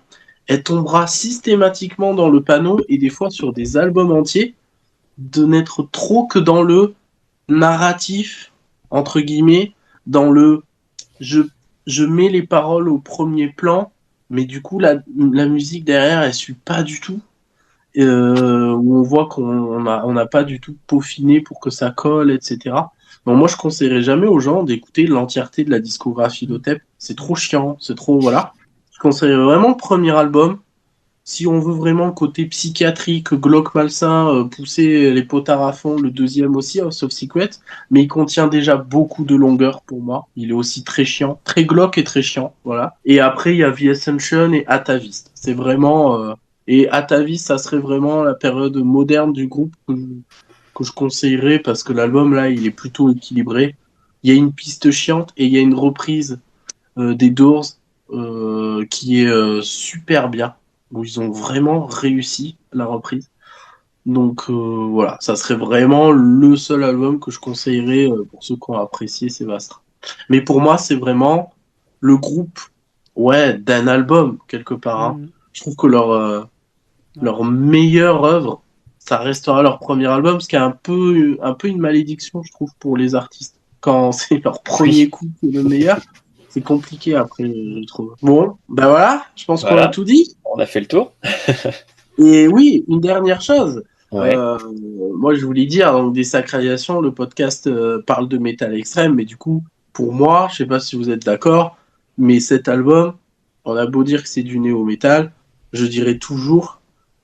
S1: elle tombera systématiquement dans le panneau et des fois sur des albums entiers de n'être trop que dans le narratif, entre guillemets, dans le je, je mets les paroles au premier plan, mais du coup, la musique derrière, elle suit pas du tout. Où on voit qu'on n'a pas du tout peaufiné pour que ça colle, etc. Donc moi, je conseillerais jamais aux gens d'écouter l'entièreté de la discographie d'Otep. C'est trop chiant, c'est trop... Voilà. Je conseillerais vraiment le premier album. Si on veut vraiment le côté psychiatrique, glauque malsain, pousser les potards à fond, le deuxième aussi, House of Secret, mais il contient déjà beaucoup de longueur pour moi. Il est aussi très chiant, très glauque et très chiant, voilà. Et après, il y a The Ascension et Atavist. C'est vraiment... Et Atavist, ça serait vraiment la période moderne du groupe que je conseillerais parce que l'album, là, il est plutôt équilibré. Il y a une piste chiante et il y a une reprise des Doors qui est super bien, où ils ont vraiment réussi la reprise. Donc voilà, ça serait vraiment le seul album que je conseillerais pour ceux qui ont apprécié Sévastre. Mais pour moi, c'est vraiment le groupe ouais, d'un album, quelque part. Hein. Je trouve que leur meilleure œuvre, ça restera leur premier album, ce qui est un peu une malédiction, je trouve, pour les artistes. Quand c'est leur premier coup qui est le meilleur, c'est compliqué après, je trouve. Bon, ben voilà, je pense qu'on a tout dit.
S2: On a fait le tour.
S1: Et oui, une dernière chose.
S2: Ouais.
S1: Moi, je voulais dire, donc, Désacralisation, le podcast parle de métal extrême, mais du coup, pour moi, je sais pas si vous êtes d'accord, mais cet album, on a beau dire que c'est du néo-métal, je dirais toujours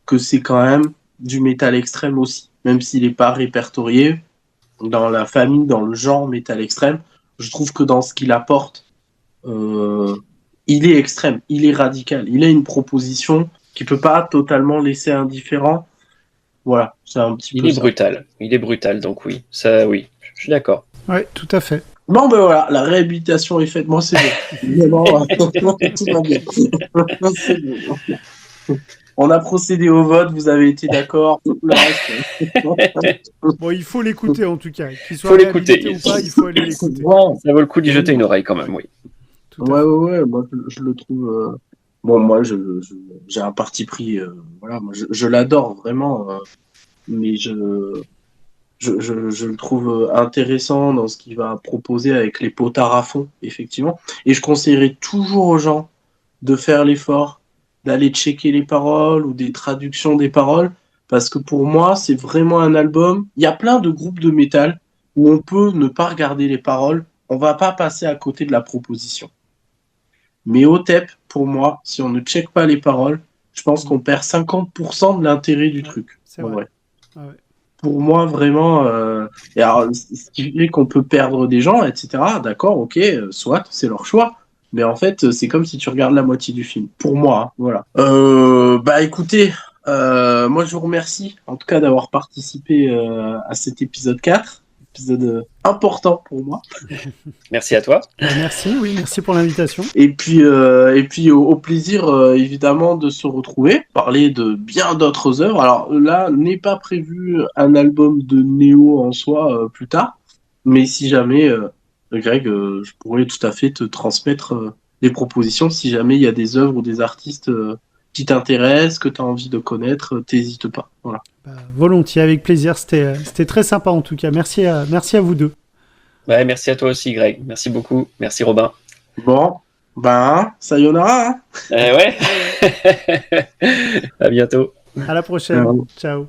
S1: que c'est quand même du métal extrême aussi, même s'il n'est pas répertorié dans la famille, dans le genre métal extrême. Je trouve que dans ce qu'il apporte, il est extrême, il est radical, il a une proposition qui peut pas totalement laisser indifférent. Voilà, c'est un petit peu
S2: Il est
S1: ça.
S2: brutal. Il est brutal, donc oui. Ça, oui. Je suis d'accord.
S3: Ouais, tout à fait.
S1: Bon, ben voilà, la réhabilitation est faite. Moi, c'est bon. Vraiment, tout va bien. C'est bon. On a procédé au vote, vous avez été d'accord. Tout le reste.
S3: Bon, il faut l'écouter en tout cas. Qu'il soit
S2: Faut l'écouter.
S3: réhabilité ou pas, il faut aller l'écouter.
S1: Ouais,
S2: Ça vaut le coup d'y jeter une oreille quand même, oui.
S3: Tout à fait.
S1: ouais, moi, je le trouve. Bon, moi, j'ai un parti pris. Voilà, moi, je l'adore vraiment. Mais je le trouve intéressant dans ce qu'il va proposer avec les potards à fond, effectivement. Et je conseillerais toujours aux gens de faire l'effort, d'aller checker les paroles ou des traductions des paroles, parce que pour moi, c'est vraiment un album. Il y a plein de groupes de métal où on peut ne pas regarder les paroles, on va pas passer à côté de la proposition. Mais OTEP, pour moi, si on ne check pas les paroles, je pense qu'on perd 50% de l'intérêt du truc.
S3: C'est vrai. Ah ouais.
S1: Pour moi, vraiment, et alors, ce qui fait qu'on peut perdre des gens, etc. D'accord, ok, soit, c'est leur choix. Mais en fait, c'est comme si tu regardes la moitié du film. Pour moi, hein, voilà. Bah écoutez, moi je vous remercie en tout cas d'avoir participé à cet épisode 4. épisode important pour moi.
S2: Merci à toi.
S3: Merci pour l'invitation.
S1: Et puis au plaisir évidemment de se retrouver, parler de bien d'autres œuvres. Alors là, n'est pas prévu un album de Néo en soi plus tard, mais si jamais, Greg, je pourrais tout à fait te transmettre des propositions si jamais il y a des œuvres ou des artistes qui t'intéressent, que tu as envie de connaître, t'hésites pas. Voilà.
S3: Volontiers, avec plaisir. C'était très sympa en tout cas. Merci à vous deux.
S2: Ouais, merci à toi aussi, Greg. Merci beaucoup. Merci, Robin.
S1: Bon, sayonara. Hein.
S2: Ouais. À bientôt.
S3: À la prochaine.
S1: Ouais.
S3: Ciao.